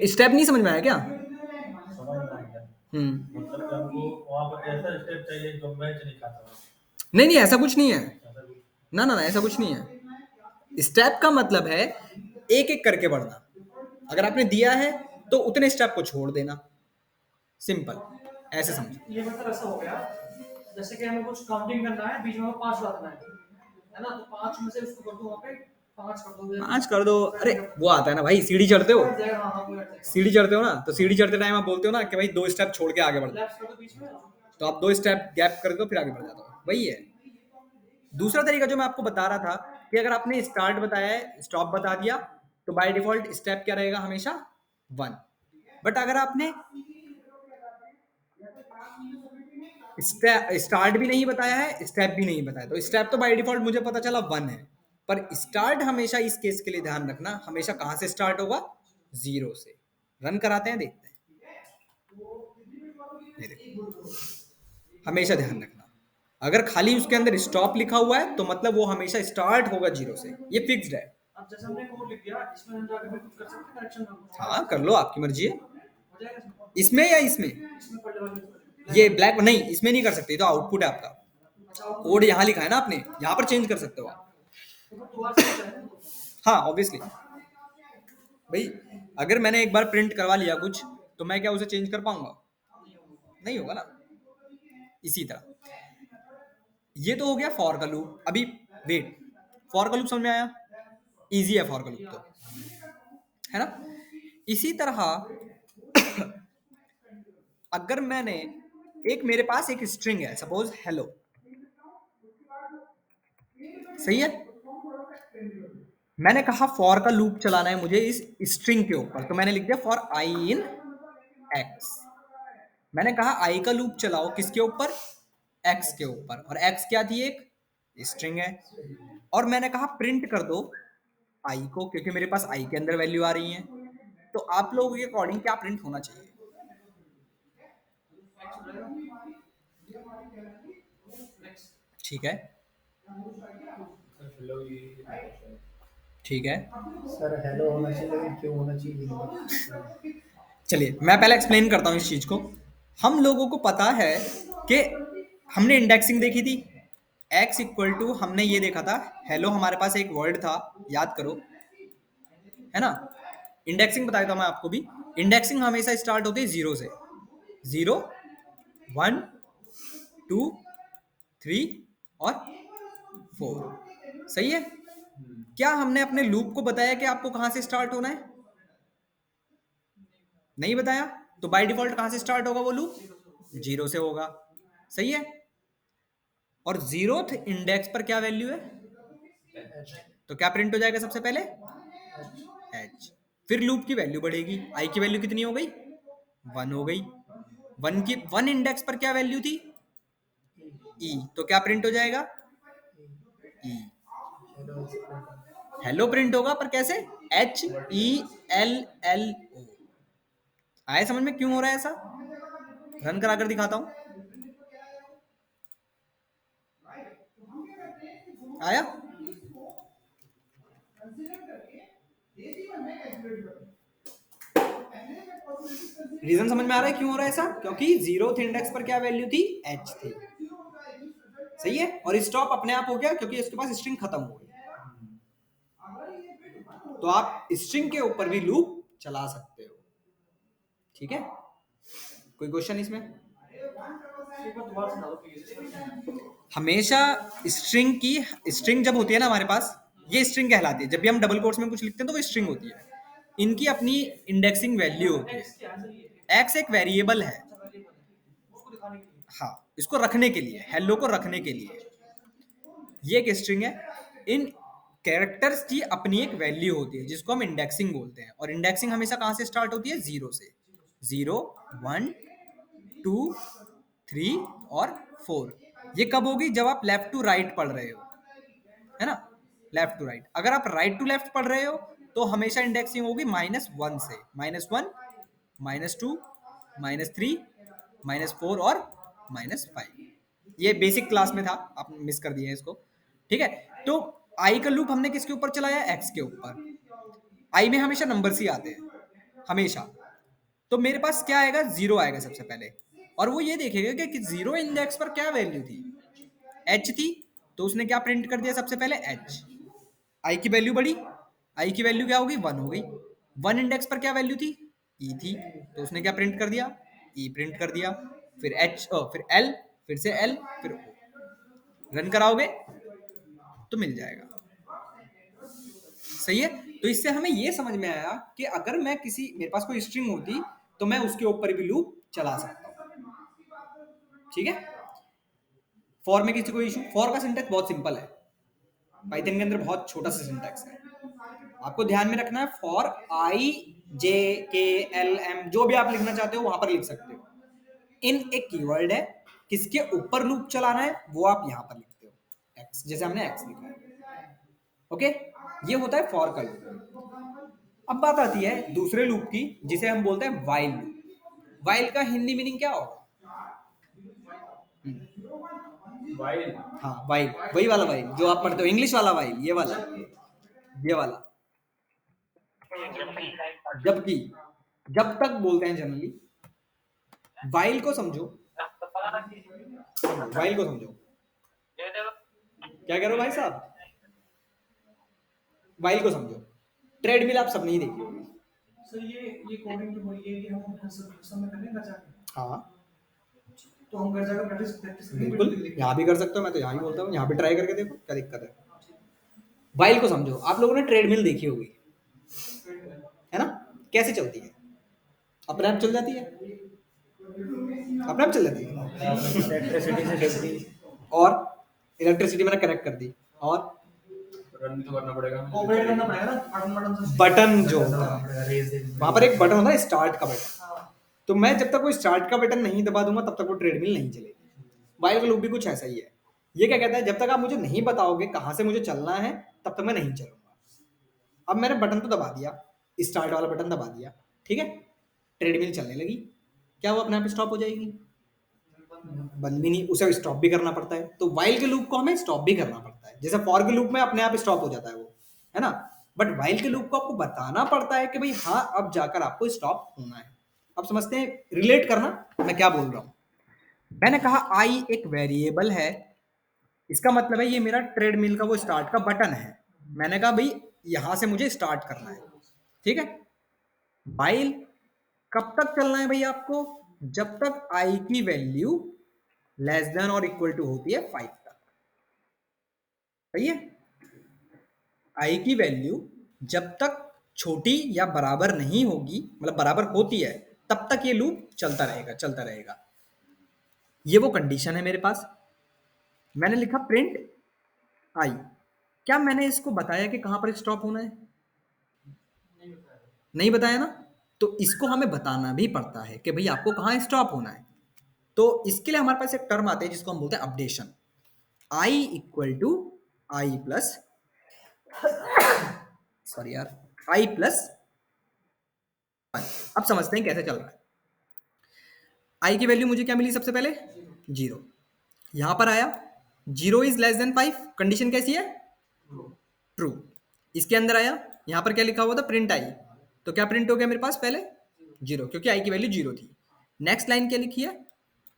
Speaker 1: स्टेप नहीं समझ में आया क्या,
Speaker 3: समझ में आ गया।
Speaker 1: हम्म।
Speaker 3: मतलब कि हमको वहाँ पर ऐसा स्टेप चाहिए जो मैच नहीं खाता हो।
Speaker 1: नहीं नहीं ऐसा कुछ नहीं है,
Speaker 3: ऐसा कुछ
Speaker 1: ना ना ना ऐसा कुछ नहीं है। स्टेप का मतलब है एक एक करके बढ़ना, अगर आपने दिया है तो उतने स्टेप को छोड़ देना, सिंपल, ऐसे समझो।
Speaker 5: ये मतलब ऐसा हो गया, जैसे कि हमें कुछ काउंटिंग करना है, बीच में 5 लाना है ना, तो 5 में से उसको कर दो, वहाँ पे 5 कर दो,
Speaker 1: 5 कर दो, अरे वो आता है ना भाई, सीढ़ी चढ़ते हो,
Speaker 5: हट जाएगा। हाँ हाँ, वो हट जाएगा।
Speaker 1: सीढ़ी चढ़ते हो ना, तो सीढ़ी चढ़ते टाइम आप बोलते हो ना कि भाई 2 स्टेप छोड़ के आगे बढ़ो,
Speaker 5: लैप्स कर दो बीच में।
Speaker 1: तो आप 2 स्टेप गैप कर दो फिर आगे बढ़ जाता हो, वही है। दूसरा तरीका जो मैं आपको बता रहा था कि अगर आपने स्टार्ट बताया है, स्टॉप बता दिया, तो बाय डिफॉल्ट स्टेप क्या रहेगा, हमेशा 1। बट अगर आपने स्टार्ट भी नहीं बताया है, स्टेप भी नहीं बताया, तो स्टेप तो बाय डिफॉल्ट मुझे पता चला 1 है, पर स्टार्ट हमेशा इस केस के लिए ध्यान रखना, हमेशा कहां से स्टार्ट होगा, 0 से। रन कराते हैं, देखते हैं, ये देखो, हमेशा ध्यान रखना, अगर खाली उसके अंदर स्टॉप लिखा हुआ है तो मतलब वो हमेशा स्टार्ट होगा 0 से, ये फिक्स्ड है।
Speaker 5: अब जैसे हमने कोड लिख दिया, इसमें हम जाके फिर कुछ कर सकते हैं करेक्शन में।
Speaker 1: हाँ कर लो, आपकी मर्जी है,
Speaker 5: हो जाएगा
Speaker 1: इसमें या इसमें,
Speaker 5: इसमें पढ़ने वाले।
Speaker 1: ये ब्लैक नहीं, इसमें नहीं कर सकते, ये तो आउटपुट है आपका,
Speaker 5: अच्छा,
Speaker 1: कोड यहाँ लिखा है ना आपने, यहाँ पर चेंज कर सकते हो आप।
Speaker 5: तो दोबारा से हो जाएगा।
Speaker 1: हाँ ऑब्वियसली भाई, अगर मैंने एक बार प्रिंट करवा लिया कुछ, तो मैं क्या उसे चेंज कर पाऊंगा, नहीं होगा ना। इसी तरह ये तो हो गया फॉर का लूप। अभी वेट, फॉर का लूप समझ में आया, इजी है फॉर का लूप तो, है ना। इसी तरह अगर मैंने एक, मेरे पास एक स्ट्रिंग है, सपोज हेलो, सही है, मैंने कहा फॉर का लूप चलाना है मुझे इस स्ट्रिंग के ऊपर, तो मैंने लिख दिया फॉर आई इन एक्स। मैंने कहा आई का लूप चलाओ किसके ऊपर, एक्स के ऊपर, और एक्स क्या थी, एक स्ट्रिंग है, और मैंने कहा प्रिंट कर दो आई को, क्योंकि मेरे पास आई के अंदर वैल्यू आ रही है। तो आप लोगों के अकॉर्डिंग क्या प्रिंट होना चाहिए, ठीक है,
Speaker 2: हेलो ये
Speaker 1: ठीक है।
Speaker 3: सर हेलो होना चाहिए, लेकिन क्यों होना चाहिए ये नहीं पता।
Speaker 1: चलिए मैं पहले एक्सप्लेन करता हूँ इस चीज को। हम लोगों को पता है कि हमने इंडेक्सिंग देखी थी, x इक्वल टू, हमने ये देखा था हेलो, हमारे पास एक वर्ड था, याद करो, है ना। इंडेक्सिंग बताया था मैं आपको भी, इंडेक्सिंग हमेशा स्टार्ट होती है 0 से, 0 1 2 3 और 4, सही है। क्या हमने अपने लूप को बताया कि आपको कहां से स्टार्ट होना है, नहीं बताया, तो बाय डिफॉल्ट कहां से स्टार्ट होगा वो लूप, 0 से होगा, सही है। और 0th इंडेक्स पर क्या वैल्यू है, तो क्या प्रिंट हो जाएगा सबसे पहले, h। फिर लूप की वैल्यू बढ़ेगी, i की वैल्यू कितनी हो गई, 1 हो गई। 1 इंडेक्स पर क्या वैल्यू थी, e, तो क्या प्रिंट हो जाएगा, e। हेलो प्रिंट होगा पर कैसे, HELLO। आया समझ में क्यों हो रहा है ऐसा, रन करा कर दिखाता हूं, आया, रीजन समझ में आ रहा है क्यों हो रहा है ऐसा, क्योंकि 0th इंडेक्स पर क्या वैल्यू थी, h थी, सही है। और स्टॉप अपने आप हो गया क्योंकि इसके पास स्ट्रिंग खत्म हो गई। तो आप स्ट्रिंग के ऊपर भी लूप चला सकते हो, ठीक है। कोई क्वेश्चन इसमें,
Speaker 5: एक बार दोबारा समझा दो प्लीज।
Speaker 1: हमेशा स्ट्रिंग जब होती है ना हमारे पास, ये स्ट्रिंग कहलाती है। जब भी हम डबल कोट्स में कुछ लिखते हैं तो वो स्ट्रिंग होती है, इनकी अपनी इंडेक्सिंग वैल्यू होती
Speaker 5: एक्स क्या आंसर ये
Speaker 1: है। एक्स एक वेरिएबल है,
Speaker 5: अच्छा वेरिएबल है उसको दिखाने के लिए।
Speaker 1: हाँ, इसको रखने के लिए, हेलो को रखने के लिए ये एक स्ट्रिंग है। इन कैरेक्टर्स की अपनी एक वैल्यू होती है जिसको हम इंडेक्सिंग बोलते हैं, और इंडेक्सिंग हमेशा कहां से स्टार्ट होती है, 0 से। 0 1 2 3 और 4। ये कब होगी, जब आप लेफ्ट टू राइट पढ़ रहे हो, है ना, लेफ्ट टू राइट। अगर आप राइट टू लेफ्ट पढ़ रहे हो तो हमेशा इंडेक्सिंग होगी -1 से, -1 -2 -3 -4 और -5। ये बेसिक क्लास में था, आप मिस कर दिए हैं इसको, ठीक है। तो आई का लूप हमने किसके ऊपर चलाया, एक्स के ऊपर। आई में हमेशा नंबर्स ही आते हैं, हमेशा। तो मेरे पास क्या आएगा, 0 आएगा सबसे पहले, और वो ये देखेगा कि 0 इंडेक्स पर क्या वैल्यू थी, h थी, तो उसने क्या प्रिंट कर दिया सबसे पहले, h। आई की वैल्यू बढ़ी, आई की वैल्यू क्या होगी, 1 हो गई। 1 इंडेक्स पर क्या वैल्यू थी, e थी, तो उसने क्या प्रिंट कर दिया, e प्रिंट कर दिया। फिर h, फिर l, फिर से l, फिर o। रन कराओगे तो मिल जाएगा, सही है। तो इससे हमें ये समझ में आया कि अगर मैं किसी, मेरे पास कोई स्ट्रिंग होती तो मैं उसके ऊपर भी लूप चला सकता हूँ, ठीक है। फॉर में किसी को इशू, फॉर का सिंटैक्स बहुत सिंपल है, पाइथन के अंदर बहुत छोटा सा सिंटैक्स है। आपको ध्यान में रखना है, फॉर आई जे के एल एम, जो भी आप लिखना चाहते हो वहां पर लिख सकते हो। इन एक कीवर्ड है, किसके ऊपर लूप चलाना है वो आप यहां पर लिखते हो, एक्स, जैसे हमने एक्स लिखा है, ओके। ये होता है फॉर का लूप। अब बात आती है दूसरे लूप की, जिसे हम बोलते हैं वाइल लूप। वाइल का हिंदी मीनिंग क्या होगा,
Speaker 2: वाइल,
Speaker 1: हाँ वाइल, वही वाला वाइल जो आप पढ़ते हो, इंग्लिश वाला वाइल, ये वाला, ये वाला। जबकि, जब तक बोलते हैं जनरली। वाइल को समझो, वाइल को समझो, क्या कह रहे हो भाई साहब, वाइल को समझो। ट्रेडमिल आप सब नहीं देखी होगी,
Speaker 5: सर ये कोडिंग तो वही है कि हम अपने सब में करने का चाहते हैं,
Speaker 1: हाँ
Speaker 5: तो हम घर जाकर प्रैक्टिस प्रैक्टिस
Speaker 1: बिल्कुल, यहाँ भी कर सकते हो, मैं तो यहाँ ही बोलता हूँ, यहाँ भी ट्राई करके देखो क्या दिक्कत है। वाइल को समझो, आप लोगों ने ट्रेडमिल देखी होगी, है ना, कैसे चलती है, अपने आप चल जाती है, अपने आप चल जाती है,
Speaker 3: इलेक्ट्रिसिटी से चलती है।
Speaker 1: और इलेक्ट्रिसिटी मैंने कनेक्ट कर दी, और
Speaker 2: रन तो करना पड़ेगा,
Speaker 5: ऑपरेट करना पड़ेगा ना, बटन बटन से।
Speaker 1: बटन जो होता है,
Speaker 3: रेस देनी
Speaker 1: वहां पर एक बटन होता है स्टार्ट का बटन,
Speaker 5: हाँ,
Speaker 1: तो मैं जब तक वो स्टार्ट का बटन नहीं दबा दूंगा तब तक वो ट्रेडमिल नहीं चलेगी। वाइल का लूप भी कुछ ऐसा ही है, ये क्या कहता है, जब तक आप मुझे नहीं बताओगे कहाँ से मुझे चलना है तब तक मैं नहीं चलूंगा। अब मैंने बटन तो दबा दिया, स्टार्ट वाला बटन दबा दिया, ठीक है, ट्रेडमिल चलने लगी, क्या वो अपने आप स्टॉप हो जाएगी, बंद भी नहीं, उसे स्टॉप भी करना पड़ता है। तो वाइल के लूप को हमें स्टॉप भी करना पड़ता है, जैसे फॉर के लूप में अपने आप स्टॉप हो जाता है वो, है ना, बट वाइल के लूप को आपको बताना पड़ता है कि भाई हाँ अब जाकर आपको स्टॉप होना है। अब समझते हैं, रिलेट करना मैं क्या बोल रहा हूं। मैंने कहा आई एक वेरिएबल है, इसका मतलब है ये मेरा ट्रेडमिल का वो स्टार्ट का बटन है। मैंने कहा भाई यहां से मुझे स्टार्ट करना है, ठीक है। वाइल कब तक चलना है भाई आपको, जब तक आई की वैल्यू लेस देन और इक्वल टू होती है 5 तक, सही है। आई की वैल्यू जब तक छोटी या बराबर नहीं होगी, मतलब बराबर होती है, तब तक ये लूप चलता रहेगा, चलता रहेगा। ये वो कंडीशन है मेरे पास मैंने लिखा प्रिंट आई। क्या मैंने इसको बताया कि कहां पर स्टॉप होना है? नहीं बताया ना। तो इसको हमें बताना भी पड़ता है कि भाई आपको कहां स्टॉप होना है। तो इसके लिए हमारे पास एक टर्म आते हैं जिसको हम बोलते हैं updation. I equal to I plus, sorry यार, आई प्लस। अब समझते हैं कैसे चल रहा है। आई की वैल्यू मुझे क्या मिली सबसे पहले? 0। यहां पर आया 0 इज लेस देन 5, कंडीशन कैसी है? ट्रू। इसके अंदर आया, यहां पर क्या लिखा हुआ था? Print I. तो क्या प्रिंट हो गया मेरे पास? पहले 0, क्योंकि आई की वैल्यू 0 थी। नेक्स्ट लाइन क्या लिखी है?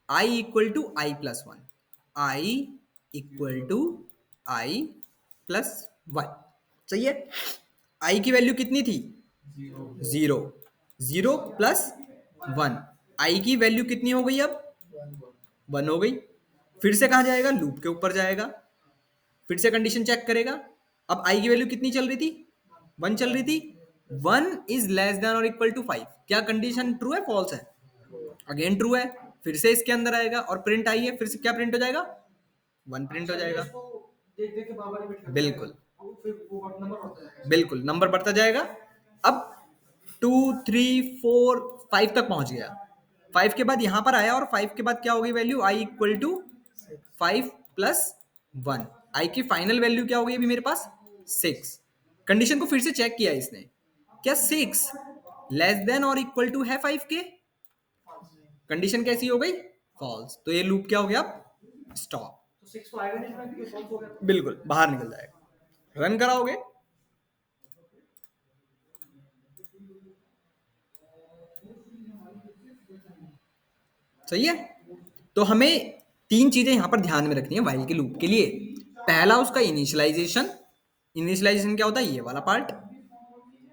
Speaker 1: I equal to I plus 1। I equal to I plus 1। सही है। आई की वैल्यू कितनी थी? 0। 0 प्लस 1, आई की वैल्यू कितनी हो गई अब? 1 हो गई। फिर से कहाँ जाएगा? लूप के ऊपर जाएगा, फिर से कंडीशन चेक करेगा। अब आई की वैल्यू कितनी चल रही थी? 1 चल रही थी। 1 इज लेस देन और इक्वल टू 5। क्या कंडीशन ट्रू है फॉल्स है? अगेन ट्रू है। फिर से इसके अंदर आएगा और प्रिंट आई है, फिर से क्या प्रिंट हो जाएगा? 1 प्रिंट हो जाएगा।
Speaker 5: देख देख के बाबा रिपीट करते
Speaker 1: बिल्कुल
Speaker 5: रहेगा। और फिर वो नंबर बढ़ता जाएगा।
Speaker 1: बिल्कुल, नंबर बढ़ता जाएगा। अब 2 3 4 5 तक पहुंच गया। 5 के बाद यहां पर आया और 5 के बाद क्या हो गई value? I equal to 5 plus 1। I की फाइनल वैल्यू क्या हो गई अभी मेरे पास? 6। कंडीशन को फिर से चेक किया इसने। क्या 6 लेस देन और इक्वल टू है 5 के? कंडीशन कैसी हो गई? फॉल्स। तो ये लूप क्या हो गया? स्टॉप।
Speaker 5: तो 6 तो आएगा नहीं इसमें क्योंकि फॉल्स हो गया तो।
Speaker 1: बिल्कुल बाहर निकल जाएगा। रन कराओगे, सही है। तो हमें 3 चीजें यहां पर ध्यान में रखनी है व्हाइल के लूप के लिए। पहला उसका इनिशियलाइजेशन। इनिशियलाइजेशन क्या होता है? ये वाला पार्ट,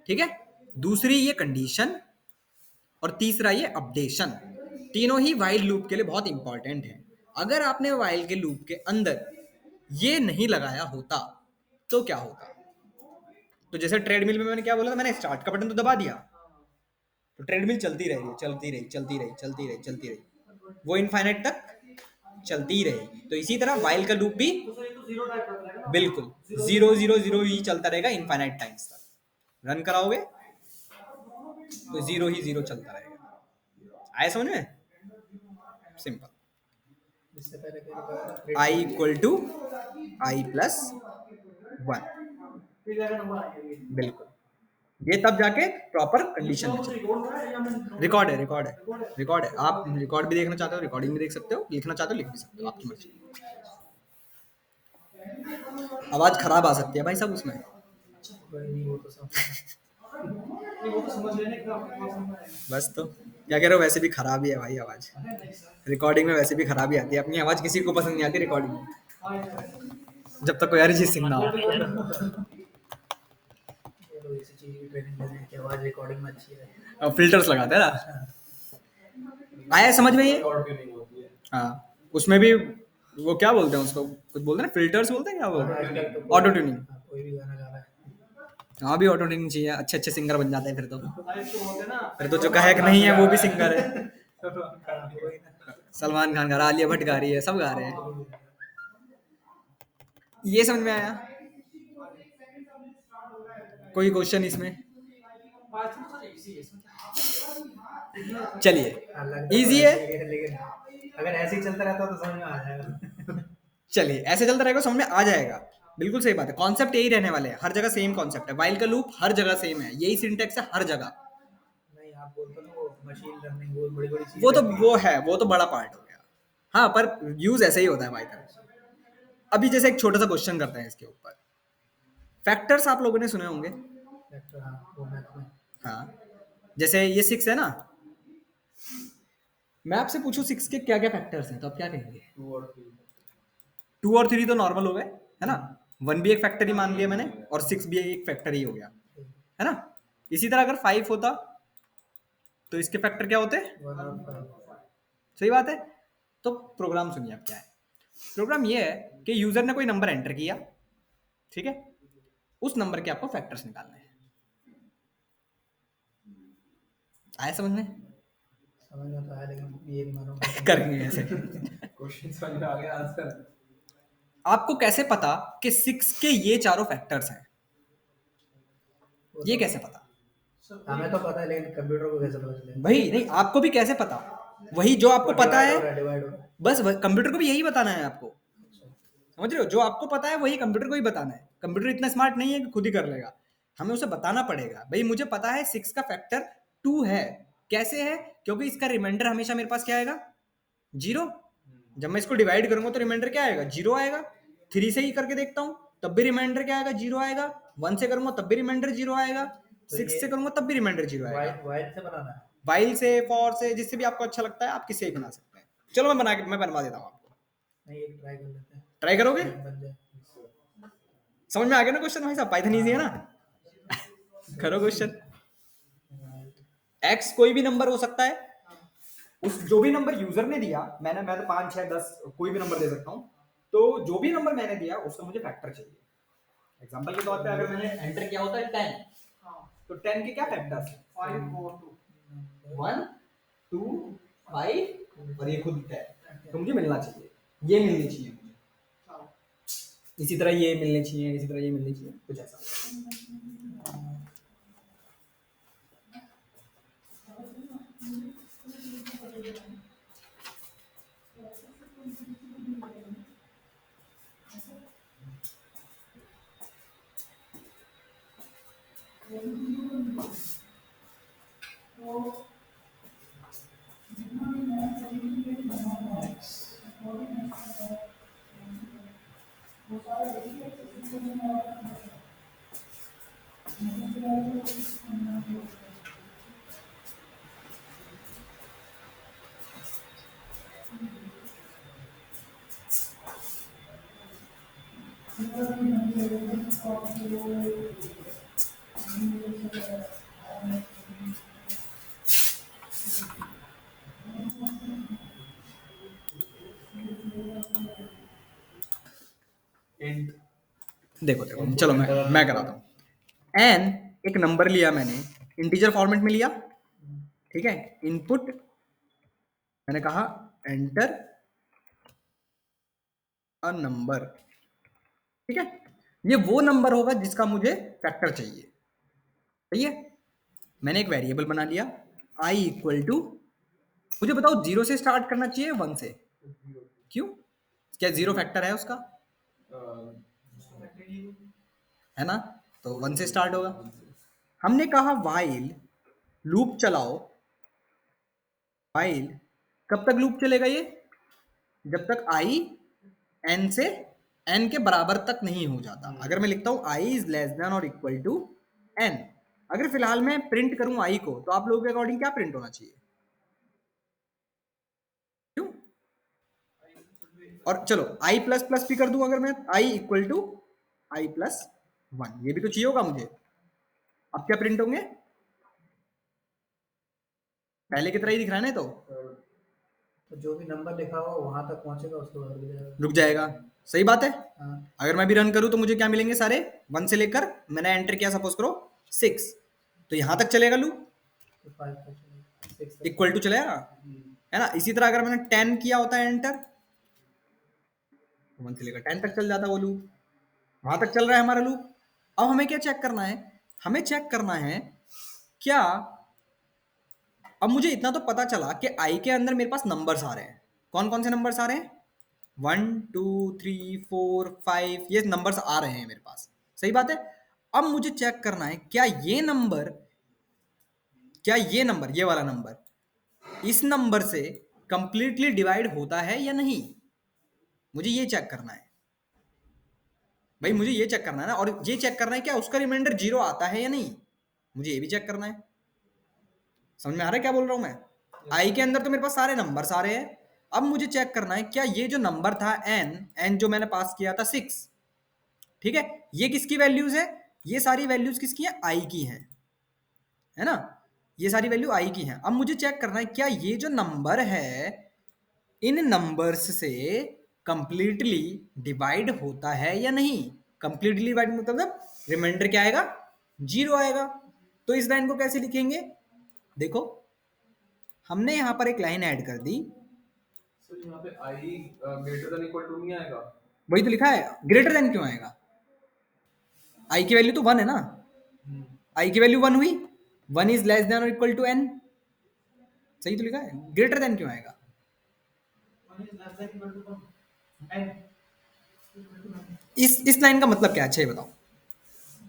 Speaker 1: ठीक है। दूसरी ये कंडीशन, और तीसरा ये अपडेशन। तीनों ही व्हाइल लूप के लिए बहुत इंपॉर्टेंट है। अगर आपने व्हाइल के लूप के अंदर ये नहीं लगाया होता तो क्या होता? तो जैसे ट्रेडमिल में मैंने क्या बोला था? मैंने स्टार्ट का बटन तो दबा दिया, तो ट्रेडमिल चलती रही, चलती रही, चलती रही, चलती रही, चलती रही, वो इनफाइनाइट तक चलती रहेगी। तो इसी तरह व्हाइल का लूप भी
Speaker 5: तो सर ये तो जीरो टाइप कर देगा ना।
Speaker 1: बिल्कुल 0 0 0 ही चलता रहेगा इनफाइनाइट टाइम्स तक। रन कराओगे तो 0 ही 0 चलता रहेगा। आया समझ में? सिंपल।
Speaker 3: इससे पहले क्या लिखा था?
Speaker 1: आई इक्वल टू आई प्लस 1।
Speaker 5: फिर जाकर नंबर आएंगे।
Speaker 1: बिल्कुल, ये तब जाके प्रॉपर कंडीशन में
Speaker 5: कुछ
Speaker 1: चले।
Speaker 5: रिकॉर्ड करा है या मैं
Speaker 1: रिकॉर्ड है, रिकॉर्ड है, रिकॉर्ड है। आप रिकॉर्ड भी देखना चाहते हो, रिकॉर्डिंग भी देख सकते हो, लिखना चाहते हो लिख भी सकते हो, आपकी मर्जी। आवाज खराब आ सकती है भाई साहब उसमें।
Speaker 3: कोई नहीं, वो तो सब
Speaker 5: नहीं वो तो समझ लेने का आपके पास नंबर है।
Speaker 1: बस तो क्या कह रहे हो, वैसे भी खराब ही है भाई आवाज।
Speaker 5: नहीं सर।
Speaker 1: रिकॉर्डिंग में वैसे भी खराब ही आती है। अपनी आवाज किसी को पसंद नहीं आती रिकॉर्डिंग में,
Speaker 5: हाँ ये
Speaker 1: जब तक कोई अरिजीत सिंह ना हो।
Speaker 3: तो इसी चीज़ की ट्रेनिंग लेने की आवाज़ रिकॉर्डिंग में अच्छी है।
Speaker 1: और फिल्टर्स लगाते हैं ना। आया समझ में ये?
Speaker 2: रिकॉर्ड क्यों नहीं होती है?
Speaker 1: हाँ, उसमें भी वो क्या बोलते हैं उसको, कुछ बोलते हैं ना, फिल्टर्स बोलते हैं, क्या बोलते
Speaker 3: आजकल
Speaker 1: हैं?
Speaker 3: तो
Speaker 1: ऑटो ट्यूनिंग।
Speaker 3: कोई भी गाना गा रहा है।
Speaker 1: हाँ भी ऑटो ट्यूनिंग चाहिए, अच्छे अच्छे सिंगर बन जाते हैं फिर तो।
Speaker 5: लाइव शो होते हैं ना।
Speaker 1: फिर तो जो गायक नहीं है वो भी सिंगर है।
Speaker 3: कोई ना,
Speaker 1: सलमान खान गा रहा है, आलिया भट्ट गा रही है, सब गा रहे हैं। ये समझ में आया? कोई क्वेश्चन इसमें?
Speaker 5: पाइथन तो इजी है इसमें क्या।
Speaker 1: चलिए,
Speaker 3: अलग तो
Speaker 1: इजी है।
Speaker 3: ऐसे ही लेकिन अगर ऐसे ही चलता रहता तो समझ में आ जाएगा।
Speaker 1: चलिए, ऐसे चलता रहेगा, समझ में आ जाएगा। बिल्कुल सही बात है। कॉन्सेप्ट यही रहने वाले हैं, हर जगह सेम कॉन्सेप्ट है। व्हाइल का लूप हर जगह सेम है, यही सिंटेक्स है हर जगह।
Speaker 3: नहीं, आप बोलते हो ना वो मशीन लर्निंग, वो बड़ी बड़ी
Speaker 1: वो तो
Speaker 3: चीजें
Speaker 1: वो है, वो तो बड़ा पार्ट हो गया। हाँ, पर यूज ऐसे ही होता है पाइथन। अभी जैसे एक छोटा सा क्वेश्चन करते हैं इसके ऊपर। फैक्टर्स आप लोगों ने सुने होंगे।
Speaker 3: फैक्टर, हाँ वो मैथ में।
Speaker 1: हाँ, जैसे ये 6 है ना, मैं आपसे पूछूं 6 के क्या क्या फैक्टर्स हैं तो आप क्या कहेंगे?
Speaker 2: 2 और 3।
Speaker 1: 2 और 3 तो नॉर्मल हो गए, है ना। 1 भी एक फैक्टर ही मान लिया मैंने, और 6 भी एक फैक्टर ही हो गया, है ना। इसी तरह अगर 5 होता तो इसके फैक्टर क्या होते?
Speaker 3: 1 और 5।
Speaker 1: सही बात है। तो प्रोग्राम सुनिए अब क्या है। प्रोग्राम ये है कि यूजर ने कोई नंबर एंटर किया, ठीक है, उस नंबर के आपको फैक्टर्स निकालने हैं। आया समझ में?
Speaker 3: समझ में तो आया, लेकिन ये नहीं मालूम
Speaker 1: करेंगे ऐसे।
Speaker 2: क्वेश्चन समझ में आ गया, आंसर
Speaker 1: आपको कैसे पता कि 6 के ये चारों फैक्टर्स हैं? ये कैसे पता?
Speaker 3: हमें तो पता है, लेकिन कंप्यूटर को कैसे पता चलेगा?
Speaker 1: भाई नहीं, आपको भी कैसे पता? वही जो आपको पता है,
Speaker 3: डिवाइड हो रहा है।
Speaker 1: बस कंप्यूटर को भी यही बताना है आपको। समझ रहे हो? जो आपको पता है वही कंप्यूटर को ही बताना है। कंप्यूटर इतना स्मार्ट नहीं है कि खुद ही कर लेगा, हमें उसे बताना पड़ेगा। भाई मुझे पता है 6 का फैक्टर 2 है। कैसे है? क्योंकि इसका रिमाइंडर हमेशा मेरे पास क्या आएगा? 0। जब मैं इसको डिवाइड करूंगा तो रिमाइंडर क्या आएगा? 0 आएगा। 3 से ही करके देखता हूँ तब भी रिमाइंडर क्या आएगा? 0 आएगा। 1 से करूंगा तब भी रिमाइंडर 0 आएगा।
Speaker 3: तो
Speaker 1: 6
Speaker 3: ये
Speaker 1: से करूंगा तब भी रिमाइंडर 0 आएगा।
Speaker 3: वाइल से बनाना है।
Speaker 1: वाइल से, फॉर से, जिससे भी आपको अच्छा लगता है आप किसी से भी बना सकते हैं। चलो मैं बनवा देता हूँ आपको।
Speaker 3: नहीं, एक ट्राई कर लेते हैं,
Speaker 1: ट्राई करोगे?
Speaker 3: बन जाए।
Speaker 1: समझ में आ गया ना क्वेश्चन भाई साहब? पाइथन ईजी है ना? करो क्वेश्चन। x कोई भी नंबर हो सकता है, उस जो भी नंबर यूजर ने दिया, मैं तो 5 6 10 कोई भी नंबर दे सकता हूँ। तो जो भी नंबर मैंने दिया उसका मुझे फैक्टर चाहिए। एग्जांपल के तौर पे अगर मैंने एंटर किया होता है 10, तो 10 के क्या फैक्टर्स हैं?
Speaker 5: 5 4 2
Speaker 1: 1 2 5 और ये खुद 10। तो मुझे मिलना चाहिए, ये मिलनी चाहिए मुझे। इसी तरह ये मिलने चाहिए, इसी तरह ये मिलनी चाहिए, कुछ ऐसा। देखो देखो, चलो मैं कराता हूँ। एन एक नंबर लिया मैंने, इंटीजर फॉर्मेट में लिया, ठीक है। इनपुट मैंने कहा एंटर अ नंबर, ठीक है। ये वो नंबर होगा जिसका मुझे फैक्टर चाहिए, सही है। मैंने एक वेरिएबल बना लिया i इक्वल टू, मुझे बताओ 0 से स्टार्ट करना चाहिए 1 से? क्यों? क्या 0 फैक्टर है उसका? है ना, तो 1 से स्टार्ट होगा। हमने कहा वाइल लूप चलाओ। वाइल कब तक लूप चलेगा ये? जब तक i n से n के बराबर तक नहीं हो जाता। अगर मैं लिखता हूं i इज लेस देन और इक्वल टू n, अगर फिलहाल मैं प्रिंट करूं i को, तो आप लोगों के अकॉर्डिंग क्या प्रिंट होना चाहिए? क्यों? और चलो i प्लस प्लस भी कर दूं, अगर मैं i equal to i plus 1, ये भी तो चाहिए होगा मुझे। अब क्या प्रिंट होंगे? पहले की तरह ही दिख रहा है ना,
Speaker 3: तो जो भी नंबर लिखा हो वहां तक पहुंचेगा, उसके बाद रुक जाएगा।
Speaker 1: रुक जाएगा। सही बात है।
Speaker 3: हाँ,
Speaker 1: अगर मैं भी रन करूं तो मुझे क्या मिलेंगे? सारे 1 से लेकर, मैंने एंटर किया सपोज करो 6, तो यहां तक चलेगा लूप,
Speaker 3: तो 5 तक चलेगा, 6 तक।
Speaker 1: इक्वल टू चलेगा, है ना। इसी तरह अगर मैंने 10 किया होता है एंटर, 1 से लेकर 10 तक चल जाता वो लूप, वहां तक चल रहा है हमारा लूप। अब हमें क्या चेक करना है? हमें चेक करना है क्या, अब मुझे इतना तो पता चला कि आई के अंदर मेरे पास नंबर्स आ रहे हैं। कौन कौन से नंबर्स आ रहे हैं? 1 2 3 4 5, ये नंबर्स आ रहे हैं मेरे पास, सही बात है। अब मुझे चेक करना है क्या ये नंबर, ये वाला नंबर इस नंबर से कंप्लीटली डिवाइड होता है या नहीं, मुझे ये चेक करना है। भाई मुझे ये चेक करना है ना, और ये चेक करना है क्या उसका रिमाइंडर 0 आता है या नहीं, मुझे ये भी चेक करना है। समझ में आ रहा है क्या बोल रहा हूं मैं? आई के अंदर तो मेरे पास सारे नंबर्स आ रहे हैं। अब मुझे चेक करना है क्या ये जो नंबर था n जो मैंने पास किया था 6, ठीक है, ये किसकी वैल्यूज है? ये सारी वैल्यूज किसकी है? आई की है ना। ये सारी वैल्यू आई की हैं। अब मुझे चेक करना है क्या ये जो नंबर है इन नंबर्स से कंप्लीटली डिवाइड होता है या नहीं। कंप्लीटली डिवाइड मतलब रिमाइंडर क्या आएगा? 0 आएगा। तो इस लाइन को कैसे लिखेंगे? देखो हमने यहां पर एक लाइन ऐड कर दी।
Speaker 2: सर यहाँ पे i greater than equal to नहीं आएगा?
Speaker 1: वही तो लिखा है, ग्रेटर देन क्यों आएगा? आई की वैल्यू तो 1 है ना, आई की वैल्यू 1 हुई, 1 इज लेस देन और इक्वल टू n, सही तो लिखा है, ग्रेटर देन क्यों आएगा?
Speaker 5: 1 is less than equal to 1 and
Speaker 1: इस लाइन का मतलब क्या है, अच्छा ये बताओ।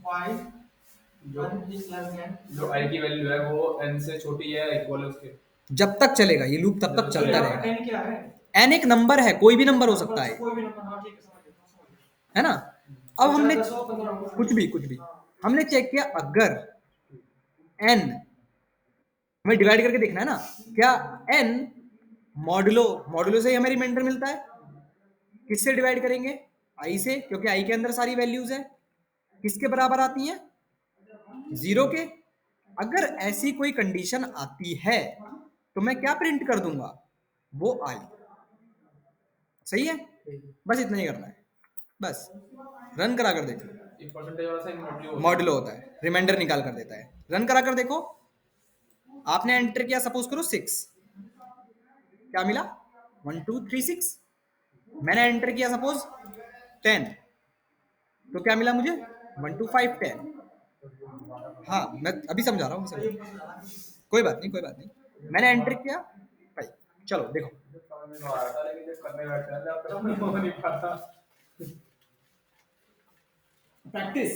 Speaker 5: y
Speaker 2: जो
Speaker 5: 1 is less than
Speaker 2: जो i की वैल्यू है वो n से छोटी है इक्वल है उसके।
Speaker 1: जब तक चलेगा ये लूप तब तक
Speaker 2: जब
Speaker 1: चलता
Speaker 2: चलेगा।
Speaker 1: रहेगा।
Speaker 5: n क्या है?
Speaker 1: n एक नंबर है, कोई भी नंबर हो सकता है,
Speaker 5: कोई भी नंबर, हाँ ठीक है, समझ गया।
Speaker 1: है ना। अब हमने
Speaker 5: 10 हो, 15 हो,
Speaker 1: कुछ भी हमने चेक किया, अगर n हमें डिवाइड करके देखना है ना, क्या n मॉडुलो से ही हमें रिमाइंडर मिलता है, किससे डिवाइड करेंगे? i से, क्योंकि i के अंदर सारी वैल्यूज है, किसके बराबर आती हैं? 0 के। अगर ऐसी कोई कंडीशन आती है तो मैं क्या प्रिंट कर दूंगा? वो i, सही है, बस इतना ही करना है, बस रन करा कर देखो,
Speaker 2: एक परसेंटेज वाला साइन मॉड्यूल
Speaker 1: मॉडुलो होता है, रिमाइंडर निकाल कर देता है, रन करा कर देखो। आपने एंटर किया, सपोज करो 6, क्या मिला? 1 2 3 6। मैंने एंटर किया सपोज 10, तो क्या मिला मुझे? 1 2 5 10। हाँ मैं अभी समझा रहा हूँ, कोई बात नहीं। मैंने एंटर किया भाई, चलो देखो,
Speaker 2: समझ में आ रहा था लेकिन जब करने बैठते हैं तब तक हो नहीं पाता।
Speaker 1: प्रैक्टिस।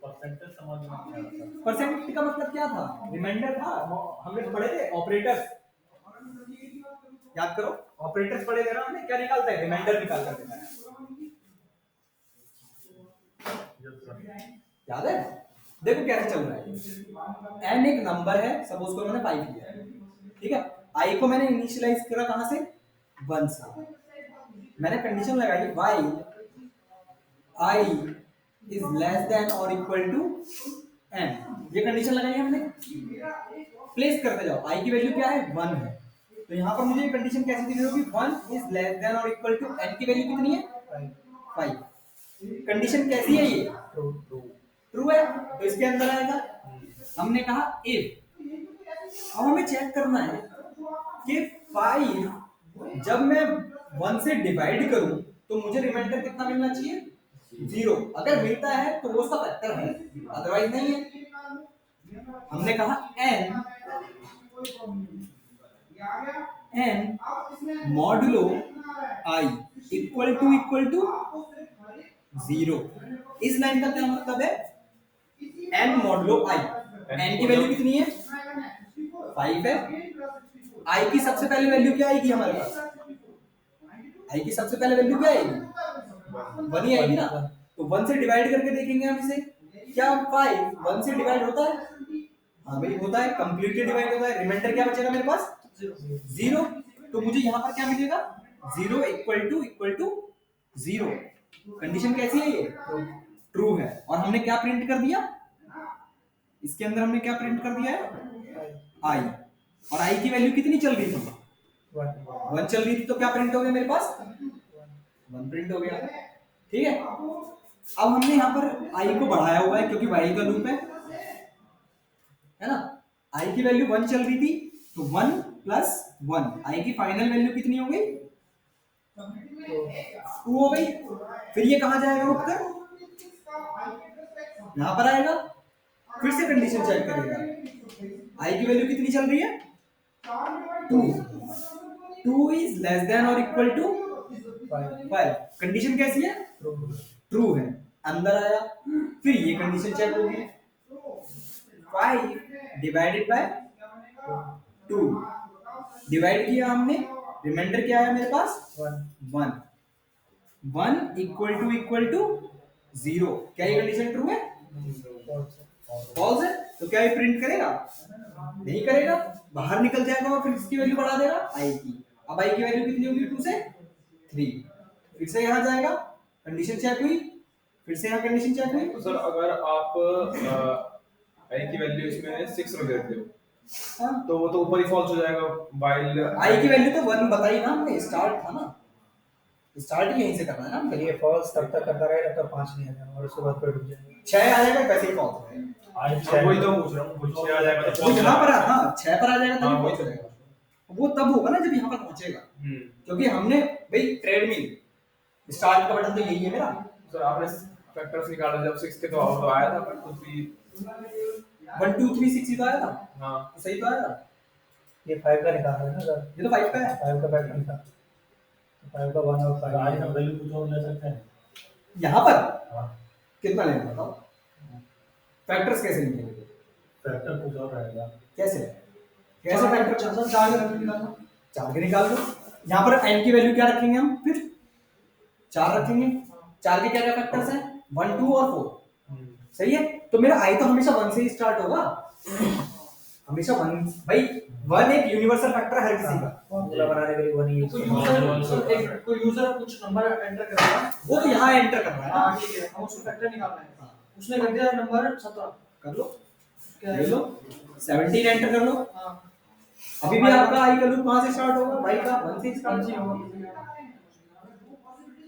Speaker 2: परसेंटेज समझ में नहीं आता।
Speaker 1: परसेंट का मतलब क्या था? रिमाइंडर था, हमने तो पढ़े थे ऑपरेटर्स, याद करो, ऑपरेटर्स पढ़े थे ना हमने, क्या निकालता है? रिमाइंडर निकाल कर देता है, याद है? देखो कैसे चल रहा है, n एक नंबर है, सपोज करो मैंने 5 लिया है, ठीक है, i को मैंने इनिशियलाइज करा कहां से? 1 से। मैंने कंडीशन लगाई while i is less than or equal to n, ये कंडीशन लगाई हमने, प्लेस करते जाओ, i की वैल्यू क्या है? 1 है, तो यहाँ पर मुझे ये कंडीशन कैसे दिख रही होगी? 1 is less than or equal to n की वैल्यू कितनी है? 5। कंडीशन कैसी है ये? ट्रू है, तो इसके अंदर आएगा। हमने कहा इफ, अब हमें चेक करना है कि 5 जब मैं 1 से डिवाइड करूं तो मुझे रिमाइंडर कितना मिलना चाहिए? 0। अगर मिलता है तो वो उसका फैक्टर है, अदरवाइज नहीं है। हमने कहा n modulo i equal to 0। इस लाइन का क्या मतलब है? n मॉडुलो i, n की वैल्यू कितनी है? 5 है। i की सबसे पहले वैल्यू क्या आएगी हमारे पास? i की सबसे पहले वैल्यू क्या आएगी? 1 ही आएगी ना, तो 1 से डिवाइड करके देखेंगे हम इसे, क्या 5 1 से डिवाइड होता है? हाँ भाई होता है, कंप्लीटली डिवाइड होता है। रिमाइंडर क्या बचेगा मेरे पास? 0। तो मुझे यहाँ पर क्या मिलेगा? 0 इक्वल टू 0। कंडीशन कैसी है ये? ट्रू है। और हमने क्या प्रिंट कर दिया इसके अंदर? हमने क्या प्रिंट कर दिया है? i। और i की वैल्यू कितनी चल रही थी? 1 चल रही थी, तो क्या प्रिंट हो गया मेरे पास? 1 प्रिंट हो गया, ठीक है। अब हमने यहाँ पर i को बढ़ाया हुआ है क्योंकि while का लूप है ना। i की वैल्यू 1 चल रही थी, तो 1 प्लस 1, i की फाइनल वैल्यू कितनी हो गई? 2 हो गई। फिर ये कहाँ जाएगा उत्तर? यहाँ पर आएगा। फिर से कंडीशन चेक करेगा, i की वैल्यू कितनी चल रही है? 2 इज लेस देन और इक्वल टू 5। कंडीशन कैसी है? ट्रू है। अंदर आया, फिर ये कंडीशन चेक होगी, 5 डिवाइडेड बाय 2, डिवाइड किया हमने, रिमाइंडर क्या है मेरे पास? 1 इक्वल टू 0। क्या ये कंडीशन ट्रू है? फॉल्स है। तो क्या ये प्रिंट करेगा? नहीं करेगा, बाहर निकल जाएगा और फिर इसकी वैल्यू बढ़ा देगा i की। अब i की वैल्यू कितनी होगी? 2 से 3। फिर से यहाँ जाएगा, कंडीशन चेक हुई, फिर से यहाँ कंडीशन चेक हुई।
Speaker 2: तो सर अगर आप i की वैल्यू इसमें 6 रख देते हो,
Speaker 1: हाँ,
Speaker 2: तो वो तो ऊपर ही फॉल्स हो जाएगा। while
Speaker 1: i की वैल्यू तो 1 बताई ना हमने, स्टार्ट था ना, स्टार्ट ही यहीं से करना है ना।
Speaker 3: फिर ये फॉल्स तब तक करता रहेगा तब 5 नहीं आ जाएगा और उसके बाद फिर रुक जाएगा।
Speaker 1: 6 आ जाएगा, कैसे ही फॉल्स है।
Speaker 2: हाँ, वही तो पूछ रहा हूँ, वही 6 आ जाएगा तो
Speaker 1: वो
Speaker 2: false
Speaker 1: यहाँ पर
Speaker 2: हो जाएगा।
Speaker 1: हाँ 6 पर आ जाएगा
Speaker 2: हाँ,
Speaker 1: तभी
Speaker 2: वही
Speaker 1: फॉल्स हो
Speaker 2: तो।
Speaker 1: जाएगा। वो तब होगा ना जब यहाँ पर पहुंचेगा, क्योंकि हमने भाई ट्रेडमिल स्टार्ट का बटन तो यही है मेरा।
Speaker 2: सर आपने फैक्टर्स निकाला जब 6 के तो आया था, पर कुछ भी
Speaker 1: 1 2 3 6 ही तो आया था,
Speaker 2: हाँ
Speaker 1: तो सही तो आया था।
Speaker 3: ये 5 का निकाल रहे हैं ना सर,
Speaker 1: ये तो 5 का है।
Speaker 3: 5 का पैटर्न था, 5 का 1 और 5
Speaker 6: आज हम वैल्यू कुछ और ले सकते हैं।
Speaker 1: यहाँ पर
Speaker 6: हाँ,
Speaker 1: कितना लेना बताओ, फैक्टर्स कैसे निकलेंगे,
Speaker 6: फैक्टर कुछ और रहेगा।
Speaker 1: कैसे कैसे फैक्टर
Speaker 5: चार का निकालना,
Speaker 1: 4 के निकाल दो। यहाँ पर n की वैल्यू क्या रखेंगे हम, फिर 4 रखेंगे। 4 के क्या क्या फैक्टर्स हैं, 1 2 और 4, सही है। तो मेरा i तो हमेशा 1 से ही स्टार्ट होगा, हमेशा 1। भाई 1 एक यूनिवर्सल फैक्टर है हर किसी का।
Speaker 3: फॉर्मूला बनाने के लिए 1 ही
Speaker 5: कोई यूजर कोई यूजर कुछ नंबर एंटर करेगा,
Speaker 1: वो तो यहाँ एंटर करना है ना।
Speaker 5: हाँ ठीक है, हम उसको फैक्टर निकालना है। उसने कर दिया नंबर 17,
Speaker 1: कर लो,
Speaker 5: क्या
Speaker 1: ले
Speaker 5: है?
Speaker 1: लो 17 एंटर कर लो।
Speaker 5: हाँ
Speaker 1: अभी भी आपका i का लूप कहाँ से स्टार्ट होगा, भाई का 1 से स्टार्ट
Speaker 5: जी
Speaker 1: होगा।
Speaker 5: होगा,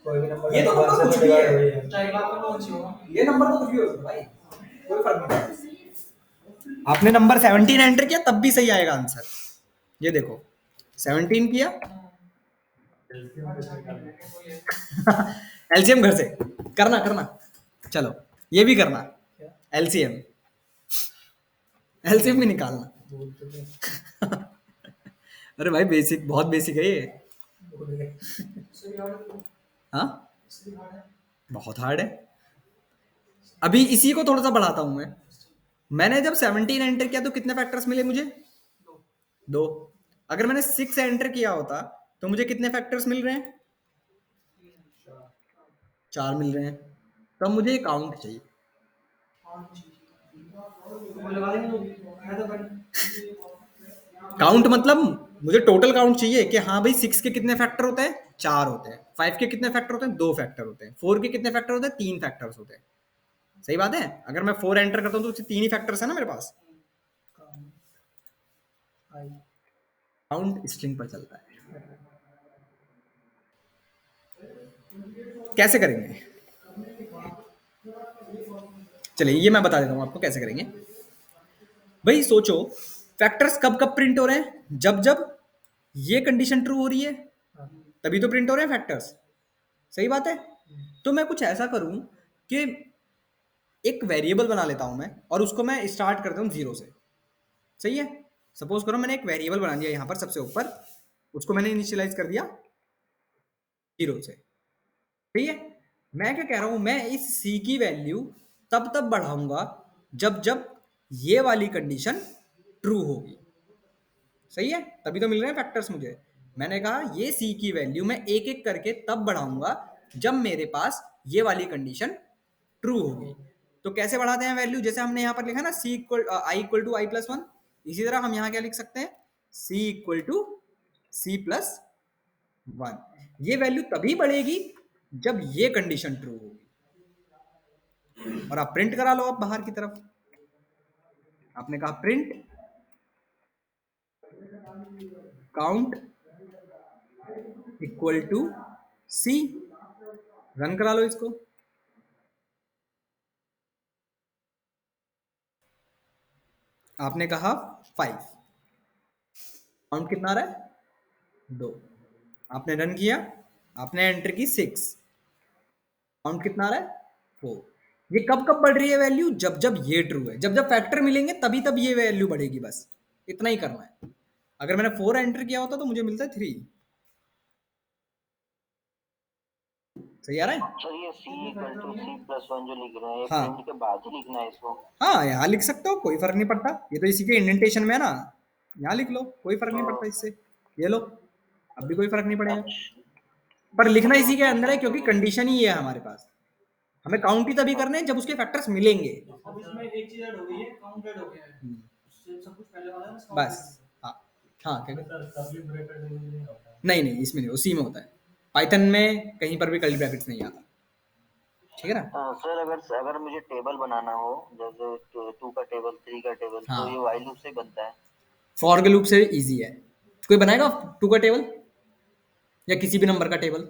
Speaker 3: कोई भी नंबर
Speaker 1: ये तो
Speaker 3: one से
Speaker 1: कुछ भी है।
Speaker 3: divide हो जाएगा।
Speaker 5: चाहे लाख का जी होगा।
Speaker 1: ये नंबर तो कुछ भी हो सकता है भाई, कोई फर्क नहीं पड़ता। आपने नंबर 17 एंटर किया तब भी सही आएगा आंसर। ये देखो 17 किया, एलसीएम घर से करना करना, चलो ये भी करना, एलसीएम एलसीएम भी निकालना।
Speaker 3: भूल चुके हैं।
Speaker 1: अरे भाई बेसिक, बहुत बेसिक है ये।
Speaker 3: भूल गए।
Speaker 5: सही हार्ड है,
Speaker 1: हाँ
Speaker 5: सही हार्ड है।
Speaker 1: बहुत हार्ड है। अभी इसी को थोड़ा सा बढ़ाता हूं मैं। मैंने जब 17 एंटर किया तो कितने फैक्टर्स मिले मुझे, 2। अगर मैंने 6 एंटर किया होता तो मुझे कितने फैक्टर्स मिल रहे हैं, 4 मिल रहे हैं। तब मुझे काउंट चाहिए।
Speaker 5: वो लगा देंगे लोग, मैं तो कर
Speaker 1: काउंट मतलब मुझे टोटल काउंट चाहिए कि हाँ भाई 6 के कितने फैक्टर होते हैं, 4 होते हैं। 5 के कितने फैक्टर होते हैं, 2 फैक्टर होते हैं। 4 के कितने फैक्टर होते हैं, 3 फैक्टर्स होते हैं। सही बात है। अगर मैं 4 एंटर करता हूँ तो उससे 3 ही फैक्टर्स है ना मेरे पास। काउंट स्ट्रिंग पर चलता है। कैसे करेंगे, चलिए ये मैं बता देता हूँ आपको कैसे करेंगे। भाई सोचो फैक्टर्स कब कब प्रिंट हो रहे हैं, जब जब ये कंडीशन ट्रू हो रही है तभी तो प्रिंट हो रहे हैं फैक्टर्स। सही बात है। तो मैं कुछ ऐसा करूं कि एक वेरिएबल बना लेता हूं मैं और उसको मैं स्टार्ट करता हूं 0 से। सही है। सपोज करो मैंने एक वेरिएबल बना दिया यहां पर सबसे ऊपर, उसको मैंने इनिशियलाइज कर दिया 0 से। सही है। मैं क्या कह रहा हूं, मैं इस c की वैल्यू तब तब बढ़ाऊंगा जब जब ये वाली कंडीशन ट्रू होगी। सही है। तभी तो मिल रहे हैं फैक्टर्स मुझे। मैंने कहा ये c की वैल्यू मैं एक एक करके तब बढ़ाऊंगा जब मेरे पास ये वाली कंडीशन ट्रू होगी। तो कैसे बढ़ाते हैं वैल्यू, जैसे हमने यहाँ पर लिखा ना c इक्वल टू i+1, इसी तरह हम यहाँ क्या लिख सकते हैं, c इक्वल टू c+1। ये वैल्यू तभी बढ़ेगी जब ये कंडीशन ट्रू होगी। और आप प्रिंट करा लो अब बाहर की तरफ। आपने कहा print count equal to c, run करा लो इसको। आपने कहा 5, काउंट कितना आ रहा है, 2। आपने रन किया, आपने एंटर की 6, काउंट कितना आ रहा है, 4। ये कब कब बढ़ रही है वैल्यू, जब जब ये ट्रू है। जब जब फैक्टर मिलेंगे तभी तब ये वैल्यू बढ़ेगी, बस इतना ही करना है। अगर मैंने 4 एंटर किया होता तो मुझे मिलता है 3। सही आ रहा है।
Speaker 4: सर ये c+1 जो लिख रहे हैं,
Speaker 1: हाँ।
Speaker 4: प्रिंट के बाद ही लिखना है इसको।
Speaker 1: हाँ यहाँ लिख सकते हो, कोई फर्क नहीं पड़ता। ये तो इसी के इंडेंटेशन में है ना, यहाँ लिख लो, कोई फर्क नहीं पड़ता इससे। ये लो, अब भी कोई फर्क नहीं पड़ेगा, पर लिखना इसी के अंदर है क्योंकि कंडीशन ही है हमारे पास। हमें काउंट ही तभी करने हैं जब उसके फैक्टर्स मिलेंगे।
Speaker 5: अब इसमें एक चीज ऐड हो गई है, काउंट ऐड हो गया है। सब कुछ पहले वाला है ना,
Speaker 1: बस हाँ हाँ क्या
Speaker 6: सर कर्ली ब्रैकेट यूज नहीं होता।
Speaker 1: नहीं नहीं इसमें नहीं, उसी में होता है। पाइथन में कहीं पर भी कर्ली ब्रैकेट्स नहीं आता। ठीक है ना।
Speaker 4: सर अगर मुझे टेबल बनाना हो, जैसे 2 का टेबल, 3 का टेबल,
Speaker 1: हाँ।
Speaker 4: तो ये व्हाइल लूप से ही बनता है।
Speaker 1: फॉर के लूप से इजी है। कोई बनाएगा 2 का टेबल या किसी भी नंबर का टेबल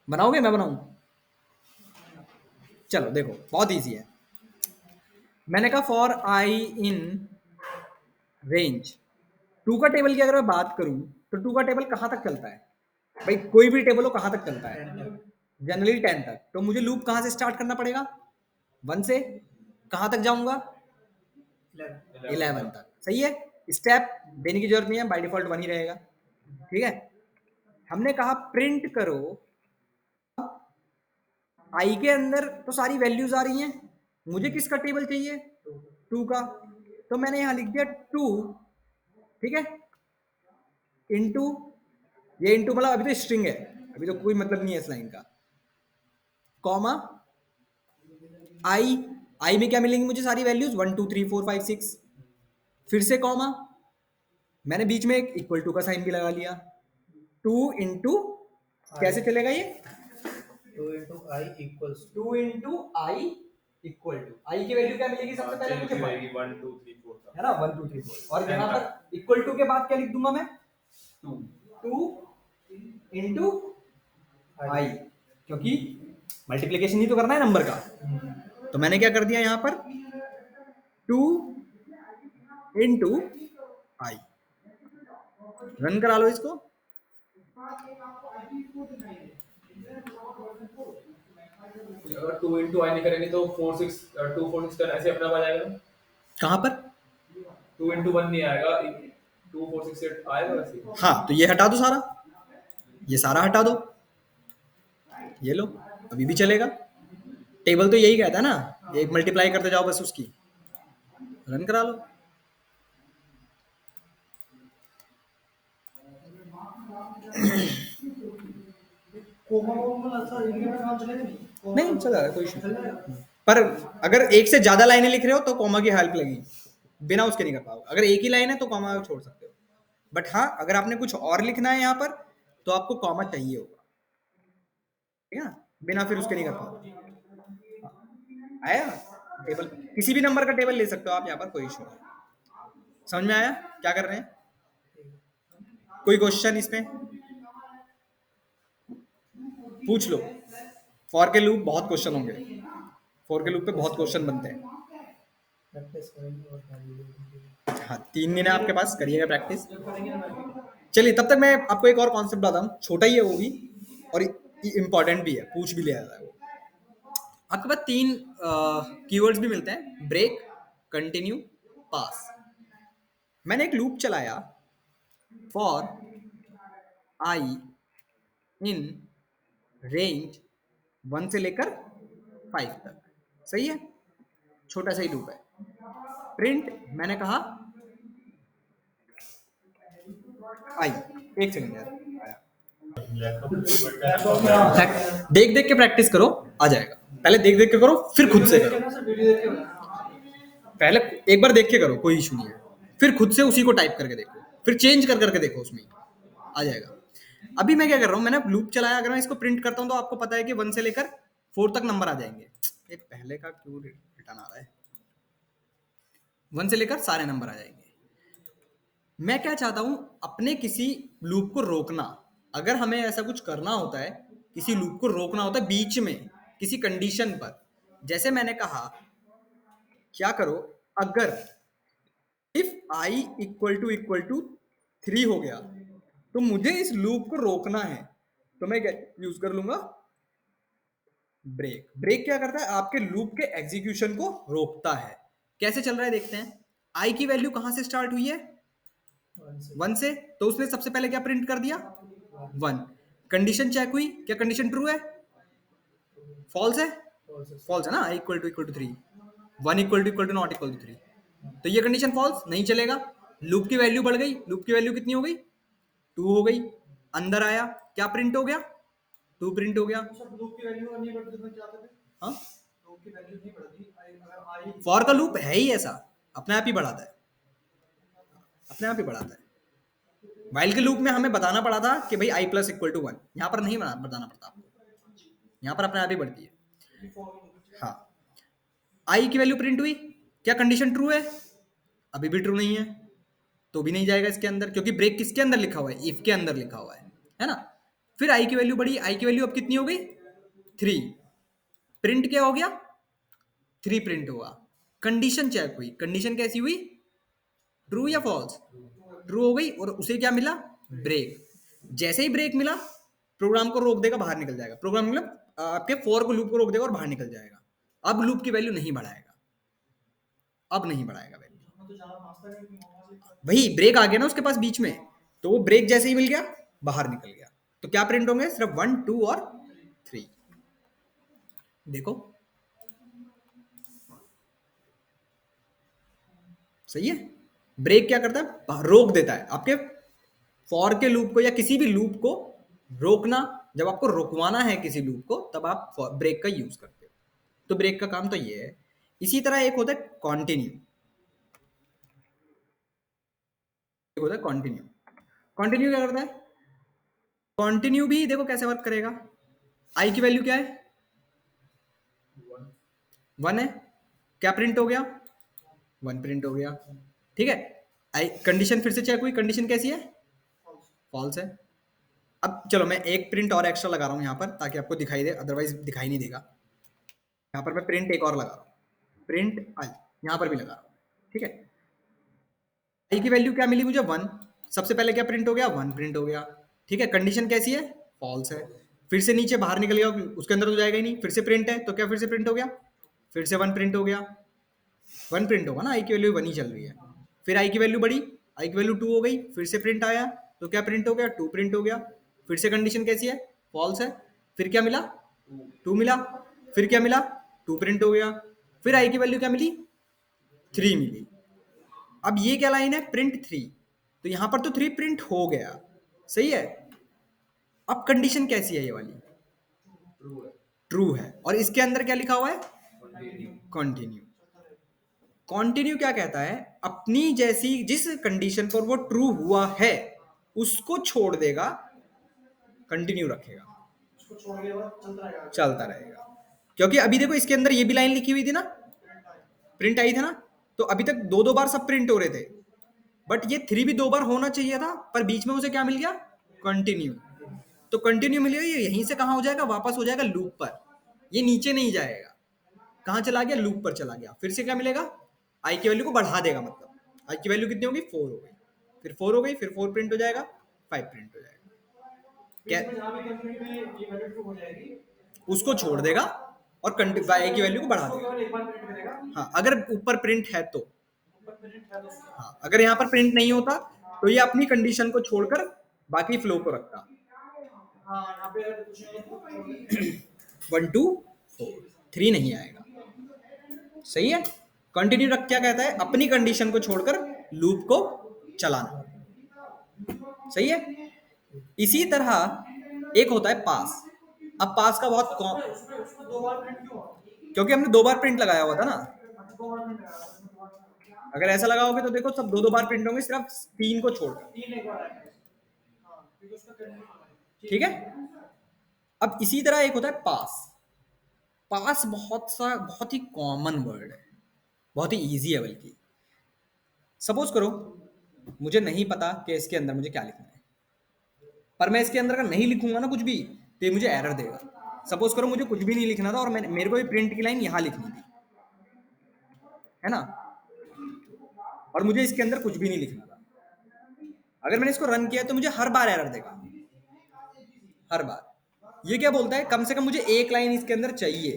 Speaker 1: बनाओगे, मैं बनाऊं? चलो देखो बहुत इजी है। मैंने कहा फॉर आई इन रेंज 2 का टेबल की अगर मैं बात करूं तो 2 का टेबल कहां तक चलता है, भाई कोई भी टेबल हो कहाँ तक चलता है?
Speaker 3: 10 तक।
Speaker 1: जनरली 10 तक। तो मुझे लूप कहाँ से स्टार्ट करना पड़ेगा? 1 से कहाँ तक जाऊंगा? 11 तक। सही है, स्टेप देने की जरूरत नहीं है, बाय डिफॉल्ट 1 ही रहेगा। ठीक है, हमने कहा प्रिंट करो आई के अंदर तो सारी वैल्यूज आ रही हैं, मुझे किसका टेबल चाहिए? 2 का। तो मैंने यहां लिख दिया 2, ठीक है, इनटू, ये इनटू मतलब अभी तो स्ट्रिंग है, अभी तो कोई मतलब नहीं है इस लाइन का, कॉमा आई में क्या मिलेंगी मुझे? सारी वैल्यूज 1 2 3 4 5 6, फिर से कॉमा, मैंने बीच में एक इक्वल टू का साइन भी लगा लिया, 2 इंटू, कैसे चलेगा ये?
Speaker 3: 2 into I equals
Speaker 1: 2 into I equal to, I की वैल्यू क्या मिलेगी सबसे पहले मुझे?
Speaker 2: 1 2 3 4
Speaker 1: है ना, 1 2 3 4, और यहाँ पर इक्वल टू के बाद क्या लिख दूंगा मैं?
Speaker 2: 2
Speaker 1: 2 इंटू आई, क्योंकि मल्टीप्लिकेशन ही तो करना है नंबर का। तो मैंने क्या कर दिया यहाँ पर? 2 इंटू आई। रन करा लो इसको।
Speaker 2: अगर 2 into I नहीं करेंगे तो 4 6 2 4 6 10 ऐसे अपना आ जाएगा।
Speaker 1: कहाँ पर?
Speaker 2: 2 into 1 नहीं आएगा, 2 4 6 8 आएगा वैसे।
Speaker 1: हाँ, तो ये हटा दो सारा, ये सारा हटा दो, ये लो, अभी भी चलेगा। टेबल तो यही कहता है ना, एक मल्टीप्लाई करते जाओ बस उसकी। रन करा लो।
Speaker 5: कोमा वोमा अच्छा इनके में काम चलेगा नहीं? कोमा
Speaker 1: नहीं चला, कोई इशू
Speaker 5: चल
Speaker 1: नहीं।
Speaker 5: जाएगा?
Speaker 1: पर अगर एक से ज्यादा लाइनें लिख रहे हो तो कॉमा की हेल्प लगेगी, बिना उसके नहीं कर पाओगे। अगर एक ही लाइन है तो कॉमा छोड़ सकते हो, बट हाँ अगर आपने कुछ और लिखना है यहाँ पर तो आपको कॉमा चाहिए होगा, ठीक है ना, बिना फिर उसके नहीं कर पाओगे। आया टेबल, किसी भी नंबर का टेबल ले सकते हो आप यहाँ पर, कोई इशू नहीं। समझ में आया क्या कर रहे हैं? कोई क्वेश्चन इसमें पूछ लो। फॉर के लूप बहुत क्वेश्चन होंगे, फॉर के लूप पे बहुत क्वेश्चन बनते हैं।
Speaker 3: प्रैक्टिस करेंगे और करेंगे।
Speaker 1: हाँ 3 दिन है आपके पास, करिएगा प्रैक्टिस।
Speaker 5: जब करेंगे ना मैं
Speaker 1: चलिए तब तक मैं आपको एक और कॉन्सेप्ट बताता हूँ, छोटा ही है वो भी और इम्पोर्टेंट भी है, पूछ भी लिया जाता है वो। आपके पास 3 कीवर्ड्स भी मिलते हैं, ब्रेक, कंटिन्यू, पास। मैंने एक लूप चलाया फॉर आई इन रेंज 1 से लेकर 5 तक, सही है, छोटा सा ही लूप है। प्रिंट मैंने कहा आई, एक सेकंड यार आया। देख देख के प्रैक्टिस करो, आ जाएगा। पहले देख देख के करो, फिर खुद से करो।
Speaker 5: ना सर वीडियो देख के बनाना।
Speaker 1: पहले एक बार देख के करो, कोई इशू नहीं है, फिर खुद से उसी को टाइप करके देखो, फिर चेंज कर करके देखो, उसमें आ जाएगा। अभी मैं क्या कर रहा हूँ, मैंने लूप चलाया, अगर मैं इसको प्रिंट करता हूँ तो आपको पता है कि 1 से लेकर 4 तक नंबर आ जाएंगे। ये पहले का क्यों रिटर्न आ रहा है? 1 से लेकर सारे नंबर आ जाएंगे। मैं क्या चाहता हूं, अपने किसी लूप को रोकना। अगर हमें ऐसा कुछ करना होता है, किसी लूप को रोकना होता है बीच में किसी कंडीशन पर, जैसे मैंने कहा क्या करो, अगर इफ आई इक्वल टू 3 हो गया तो मुझे इस लूप को रोकना है, तो मैं क्या यूज कर लूंगा? ब्रेक। ब्रेक क्या करता है? आपके लूप के एग्जीक्यूशन को रोकता है। कैसे चल रहा है देखते हैं। आई की वैल्यू कहां से स्टार्ट हुई है? 1 से, तो उसने सबसे पहले क्या प्रिंट कर दिया? 1। कंडीशन चेक हुई, क्या कंडीशन ट्रू है? फॉल्स है? फॉल्स है ना, I equal to 3, 1 equal to not equal to 3, तो ये कंडीशन फॉल्स नहीं चलेगा। लूप की वैल्यू बढ़ गई, लूप की वैल्यू कितनी हो गई? 2 हो गई। अंदर आया, क्या प्रिंट हो गया? 2 प्रिंट हो गया।
Speaker 5: सर लूप की वैल्यू नहीं बढ़ती तो मैं क्या करूं?
Speaker 1: हाँ,
Speaker 5: लूप की वैल्यू नहीं बढ़ती अगर आई
Speaker 1: फॉर का लूप है ही ऐसा, अपने आप ही बढ़ाता है, अपने आप ही बढ़ाता है। वाइल के लूप में हमें बताना पड़ा था कि भाई आई प्लस इक्वल टू 1, यहाँ पर नहीं बताना पड़ता आपको, यहाँ पर अपने आप ही बढ़ती है। हाँ, आई की वैल्यू प्रिंट हुई, क्या कंडीशन ट्रू है? अभी भी ट्रू नहीं है, तो भी नहीं जाएगा इसके अंदर, क्योंकि ब्रेक किसके अंदर लिखा हुआ है? इफ के अंदर लिखा हुआ है ना। फिर आई की वैल्यू बढ़ी, आई की वैल्यू अब कितनी हो गई? 3। प्रिंट क्या हो गया? 3 प्रिंट हुआ। कंडीशन चेक हुई, कंडीशन कैसी हुई? ट्रू या फॉल्स? ट्रू हो गई, और उसे क्या मिला? ब्रेक। जैसे ही ब्रेक मिला प्रोग्राम को रोक देगा, बाहर निकल जाएगा। प्रोग्राम मतलब आपके फॉर को लूप को रोक देगा और बाहर निकल जाएगा। अब लूप की वैल्यू नहीं बढ़ाएगा, अब नहीं बढ़ाएगा वैल्यू।
Speaker 5: मैं तो जहाँ मास्टर है कि वहाँ से
Speaker 1: वही ब्रेक आ गया ना उसके पास बीच में, तो वो ब्रेक जैसे ही मिल गया बाहर निकल गया। तो क्या प्रिंट होंगे? सिर्फ 1 2 और 3। देखो सही है। ब्रेक क्या करता है? रोक देता है। आपके फॉर के लूप को या किसी भी लूप को रोकना, जब आपको रुकवाना है किसी लूप को, तब आप ब्रेक का यूज करते हो। तो ब्रेक का काम तो ये है। इसी तरह एक होता है कॉन्टिन्यू, एक होता है कॉन्टिन्यू। कॉन्टिन्यू क्या करता है? कॉन्टिन्यू भी देखो कैसे वर्क करेगा। आई की वैल्यू क्या है? 1 है। क्या प्रिंट हो गया? 1 प्रिंट हो गया। ठीक है। आई कंडीशन फिर से चेक हुई, कंडीशन कैसी है? फॉल्स है। अब चलो मैं एक प्रिंट और एक्स्ट्रा लगा रहा हूं यहां पर ताकि आपको दिखाई दे, अदरवाइज दिखाई नहीं देगा। यहां पर मैं प्रिंट एक और लगा रहा हूं, प्रिंट आई, यहां पर भी लगा रहा हूं। ठीक है। आई की वैल्यू क्या मिली मुझे? 1। सबसे पहले क्या प्रिंट हो गया? 1 प्रिंट हो गया। ठीक है। कंडीशन कैसी है? फॉल्स है। फिर से नीचे बाहर निकल गया, उसके अंदर तो जाएगा ही नहीं। फिर से प्रिंट है तो क्या फिर से प्रिंट हो गया? फिर से 1 प्रिंट हो गया। 1 प्रिंट होगा ना, आई की वैल्यू 1 ही चल रही है। फिर आई की वैल्यू बढ़ी, आई की वैल्यू 2 हो गई। फिर से प्रिंट आया तो क्या प्रिंट हो गया? 2 प्रिंट हो गया। फिर से कंडीशन कैसी है? फॉल्स है। फिर क्या मिला? 2 मिला। फिर क्या मिला? 2 प्रिंट हो गया। फिर आई की वैल्यू क्या मिली? 3 मिली। अब ये क्या लाइन है? प्रिंट 3। तो यहां पर तो 3 प्रिंट हो गया, सही है। अब कंडीशन कैसी है? ये वाली
Speaker 2: ट्रू है।
Speaker 1: ट्रू है। और इसके अंदर क्या लिखा हुआ है?
Speaker 2: कंटिन्यू।
Speaker 1: कंटिन्यू। कंटिन्यू क्या कहता है? अपनी जैसी जिस कंडीशन पर वो ट्रू हुआ है उसको छोड़ देगा, कंटिन्यू रखेगा,
Speaker 5: उसको छोड़ के बाद चलता रहेगा।
Speaker 1: चलता रहेगा। क्योंकि अभी देखो इसके अंदर ये भी लाइन लिखी हुई थी ना, प्रिंट आई थी ना, तो अभी तक 2 बार सब प्रिंट हो रहे थे, बट ये 3 भी 2 बार होना चाहिए था, पर बीच में उसे क्या मिल गया? कंटिन्यू। तो कंटिन्यू मिल गया, ये यहीं से कहां हो जाएगा? वापस हो जाएगा लूप पर। ये नीचे नहीं जाएगा। कहां चला गया? लूप पर चला गया। फिर से क्या मिलेगा? आई की वैल्यू को बढ़ा देगा, मतलब आई की वैल्यू कितनी होगी? 4 हो गई। फिर 4 हो गई, फिर 4 प्रिंट हो जाएगा, 5 प्रिंट हो जाएगा। क्या?
Speaker 5: बीच में जहाँ भी कंटिन्यू में ये वैल्यू ट्रू हो जाएगी,
Speaker 1: उसको छोड़ देगा और आई की वैल्यू को बढ़ा
Speaker 5: उसको
Speaker 1: देगा।
Speaker 5: केवल एक बार प्रिंट करेगा।
Speaker 1: हाँ, अगर ऊपर प्रिंट है तो।
Speaker 5: ऊपर प्रिंट है तो उसका
Speaker 1: हाँ, अगर यहाँ पर प्रिंट नहीं होता तो ये अपनी कंडीशन को छोड़कर बाकी फ्लो को रखता।
Speaker 5: हाँ यहाँ पे अगर कुछ नहीं है तो छोड़ देगा।
Speaker 1: 1 2 4 3 नहीं आएगा, सही है। कंटिन्यू रख क्या कहता है? अपनी कंडीशन को छोड़कर लूप को चलाना, सही है। इसी तरह एक होता है पास। अब पास का बहुत
Speaker 5: उसमें उसमें 2 बार प्रिंट क्यों हुआ?
Speaker 1: क्योंकि हमने 2 बार प्रिंट लगाया हुआ था ना।
Speaker 5: अच्छा 2 बार प्रिंट आया, उसमें 2 बार print आया।
Speaker 1: अगर ऐसा लगाओगे तो देखो सब 2 बार प्रिंट होंगे, सिर्फ 3 को छोड़कर।
Speaker 5: 3 एक बार आएगा। हाँ क्योंकि उसका कंटिन्यू है।
Speaker 1: ठीक है। अब इसी तरह एक होता है पास। पास बहुत ही कॉमन वर्ड है, बहुत ही इजी है। बल्कि सपोज करो मुझे नहीं पता कि इसके अंदर मुझे क्या लिखना है, पर मैं इसके अंदर अगर नहीं लिखूंगा ना कुछ भी तो ये मुझे एरर देगा। सपोज करो मुझे कुछ भी नहीं लिखना था और मेरे को ये प्रिंट की लाइन यहाँ लिखनी थी, है ना, और मुझे इसके अंदर कुछ भी नहीं लिखना था। अगर मैंने इसको रन किया तो मुझे हर बार एरर देगा, हर बार। ये क्या बोलता है? कम से कम मुझे एक लाइन इसके अंदर चाहिए,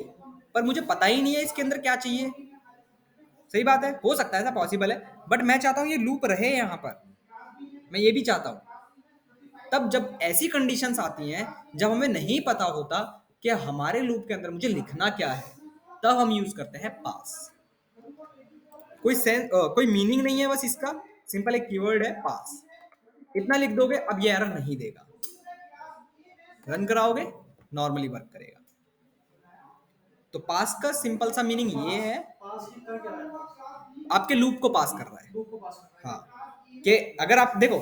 Speaker 1: पर मुझे पता ही नहीं है इसके अंदर क्या चाहिए। सही बात है, हो सकता है ऐसा पॉसिबल है, बट मैं चाहता हूं ये लूप रहे यहाँ पर, मैं ये भी चाहता हूं। तब जब ऐसी कंडीशंस आती हैं जब हमें नहीं पता होता कि हमारे लूप के अंदर मुझे लिखना क्या है, तब हम यूज करते हैं पास। कोई मीनिंग नहीं है, बस इसका सिंपल एक कीवर्ड है पास। इतना लिख दोगे, अब ये एरर नहीं देगा। रन कराओगे नॉर्मली वर्क करेगा। तो पास का सिंपल सा मीनिंग ये है,
Speaker 5: पास की कर क्या रहा है?
Speaker 1: आपके लूप को पास कर रहा है।
Speaker 5: लूप को पास कर रहा है।
Speaker 1: हाँ, कि अगर आप देखो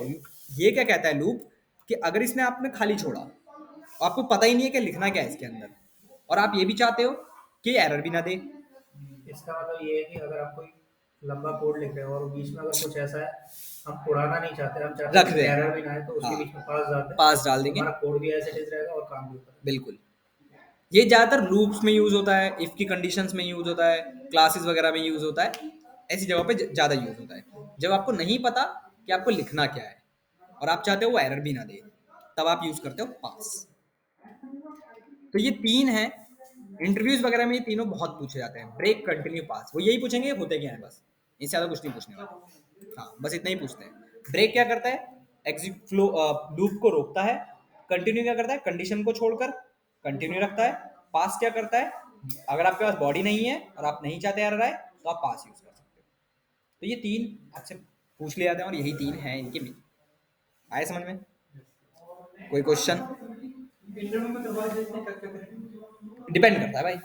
Speaker 1: ये क्या कहता है लूप, कि अगर इसने आपने खाली छोड़ा, आपको पता ही नहीं है कि लिखना क्या है इसके अंदर, और आप ये भी चाहते हो कि एरर भी ना दे।
Speaker 3: इसका मतलब ये है कि अगर आप कोई लंबा कोड लिख रहे हो और बीच में अगर कुछ ऐसा है हम उड़ाना नहीं चाहते, हम चाहते
Speaker 1: रख
Speaker 3: हैं
Speaker 1: दें।
Speaker 3: एरर भी ना आए, तो उसके
Speaker 1: हाँ।
Speaker 3: बीच में पास डाल दें,
Speaker 1: पास डाल देंगे,
Speaker 3: हमारा कोड भी ऐसे इट रहेगा और काम भी होगा।
Speaker 1: बिल्कुल। ये ज्यादातर लूप्स में यूज होता है, इफ की कंडीशंस में यूज होता है, क्लासेस वगैरह में यूज होता है, ऐसी जगह पे ज्यादा यूज होता है। जब आपको नहीं पता कि आपको लिखना क्या है और आप चाहते हो वो एरर भी ना दे, तब आप यूज करते हो पास। तो ये 3 हैं, इंटरव्यूज़ वगैरह में ये तीनों बहुत पूछे जाते हैं, ब्रेक, कंटिन्यू, पास। वो यही पूछेंगे होते क्या है बस, इससे ज़्यादा कुछ नहीं पूछने वाले। हाँ, बस इतना ही पूछते हैं। ब्रेक क्या करता है? लूप को रोकता है। कंटिन्यू क्या करता है? कंडीशन को छोड़कर कंटिन्यू रखता है। पास क्या करता है? अगर आपके पास बॉडी नहीं है और आप नहीं चाहते एरर आए, तो आप पास यूज़ कर सकते हो। तो ये 3 आपसे पूछ लिए जाते हैं और यही 3 हैं इनके भी। आए समझ में? कोई क्वेश्चन?
Speaker 5: इंटरव्यू में करवा देते हैं, क्या करें?
Speaker 1: डिपेंड करता है भाई,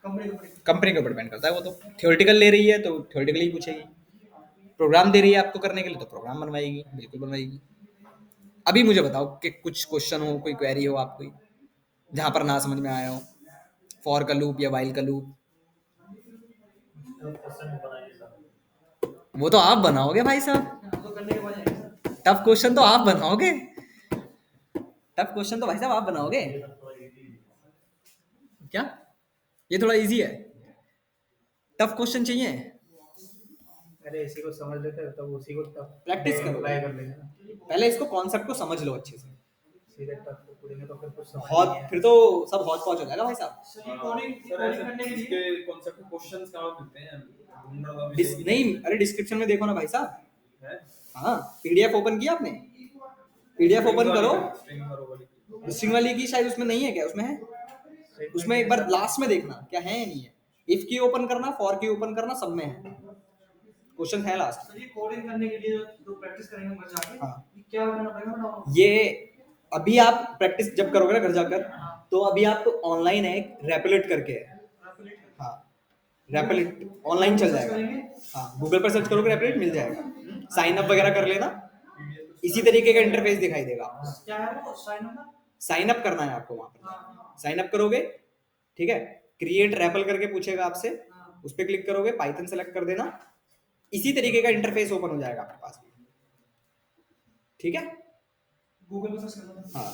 Speaker 5: कंपनी
Speaker 1: कंपनी के ऊपर डिपेंड करता है। वो तो थ्योरेटिकल ले रही है तो थ्योरेटिकली ही पूछेगी, प्रोग्राम दे रही है आपको करने के लिए तो प्रोग्राम बनवाएगी, बिल्कुल बनवाएगी। अभी मुझे बताओ कि कुछ क्वेश्चन हो, कोई क्वेरी हो आपको जहां पर ना समझ में आया हो, फॉर का लूप या वाइल का लूप।
Speaker 6: क्वेश्चन बनाइए सर।
Speaker 1: वो तो आप बनाओगे भाई साहब,
Speaker 5: तो करने के बाद जाएंगे सर।
Speaker 1: टफ क्वेश्चन तो आप बनाओगे, टफ क्वेश्चन तो भाई साहब आप बनाओगे।
Speaker 6: ये सब थोड़ा इजी है।
Speaker 1: क्या ये थोड़ा इजी है? टफ क्वेश्चन चाहिए?
Speaker 3: अरे इसी को समझ लेते हैं तब उसी को तब
Speaker 1: प्रैक्टिस करो,
Speaker 3: अप्लाई कर लेंगे ना।
Speaker 1: पहले इसको कॉन्सेप्ट को समझ लो अच्छे से।
Speaker 3: सीधे टफ को पूरेंगे तो फिर कुछ समझ
Speaker 1: बहुत
Speaker 3: नहीं
Speaker 1: फिर तो सब हौच पौच हो जाएगा भाई साहब।
Speaker 5: सर ये कोडिंग
Speaker 2: सर
Speaker 5: कोडिंग
Speaker 2: ऐसे
Speaker 5: करने के लिए
Speaker 2: इसके कॉन्सेप्ट क्वेश्चंस कहाँ मिलते हैं? ढूंढ रहा था अभी।
Speaker 1: नहीं, अरे डिस्क्रिप्शन में देखो ना भाई साहब।
Speaker 2: है?
Speaker 1: हाँ, पीडीएफ ओपन किया आपने? पीडीएफ ओपन करो।
Speaker 2: स्ट्रिंग हर वाली।
Speaker 1: स्ट्रिंग वाली की शायद उसमें नहीं है क्या? उसमें है, उसमें एक बार लास्ट में देखना क्या है या नहीं है। इफ की ओपन करना, फॉर की ओपन करना, सब में है, क्वेश्चन है लास्ट।
Speaker 5: सर ये कोडिंग करने के लिए जो प्रैक्टिस करेंगे घर जाके,
Speaker 1: हाँ।
Speaker 5: ये क्या करना पड़ेगा बताओ?
Speaker 1: ये अभी आप प्रैक्टिस जब करोगे ना घर जाकर, तो अभी आप ऑनलाइन है, रैपिड करके है। हाँ, रैपिड ऑनलाइन चल जाएगा। हाँ, गूगल पर सर्च करोगे रैपिड मिल जाएगा। साइन अप वगैरह कर लेना, इसी तरीके का इंटरफेस दिखाई देगा आपको।
Speaker 5: क्या है वो साइन अप?
Speaker 1: साइन अप करना है आपको वहां पर।
Speaker 5: हाँ
Speaker 1: साइन अप करोगे, ठीक है, क्रिएट रैपल करके पूछेगा आपसे,
Speaker 5: हाँ।
Speaker 1: उस पर क्लिक करोगे, पाइथन सेलेक्ट कर देना, इसी तरीके का इंटरफेस ओपन हो जाएगा आपके पास। ठीक है,
Speaker 5: गूगल पे सर्च करना।
Speaker 1: हाँ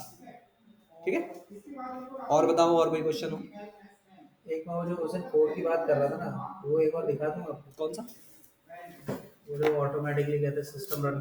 Speaker 1: ठीक है। और बताओ, और कोई क्वेश्चन हो?
Speaker 3: एक मैं वो जो उस कोड की बात कर रहा था ना, वो एक बार दिखा दूँ आपको।
Speaker 1: कौन सा?
Speaker 3: वो जो ऑटोमेटिकली कहते हैं सिस्टम रन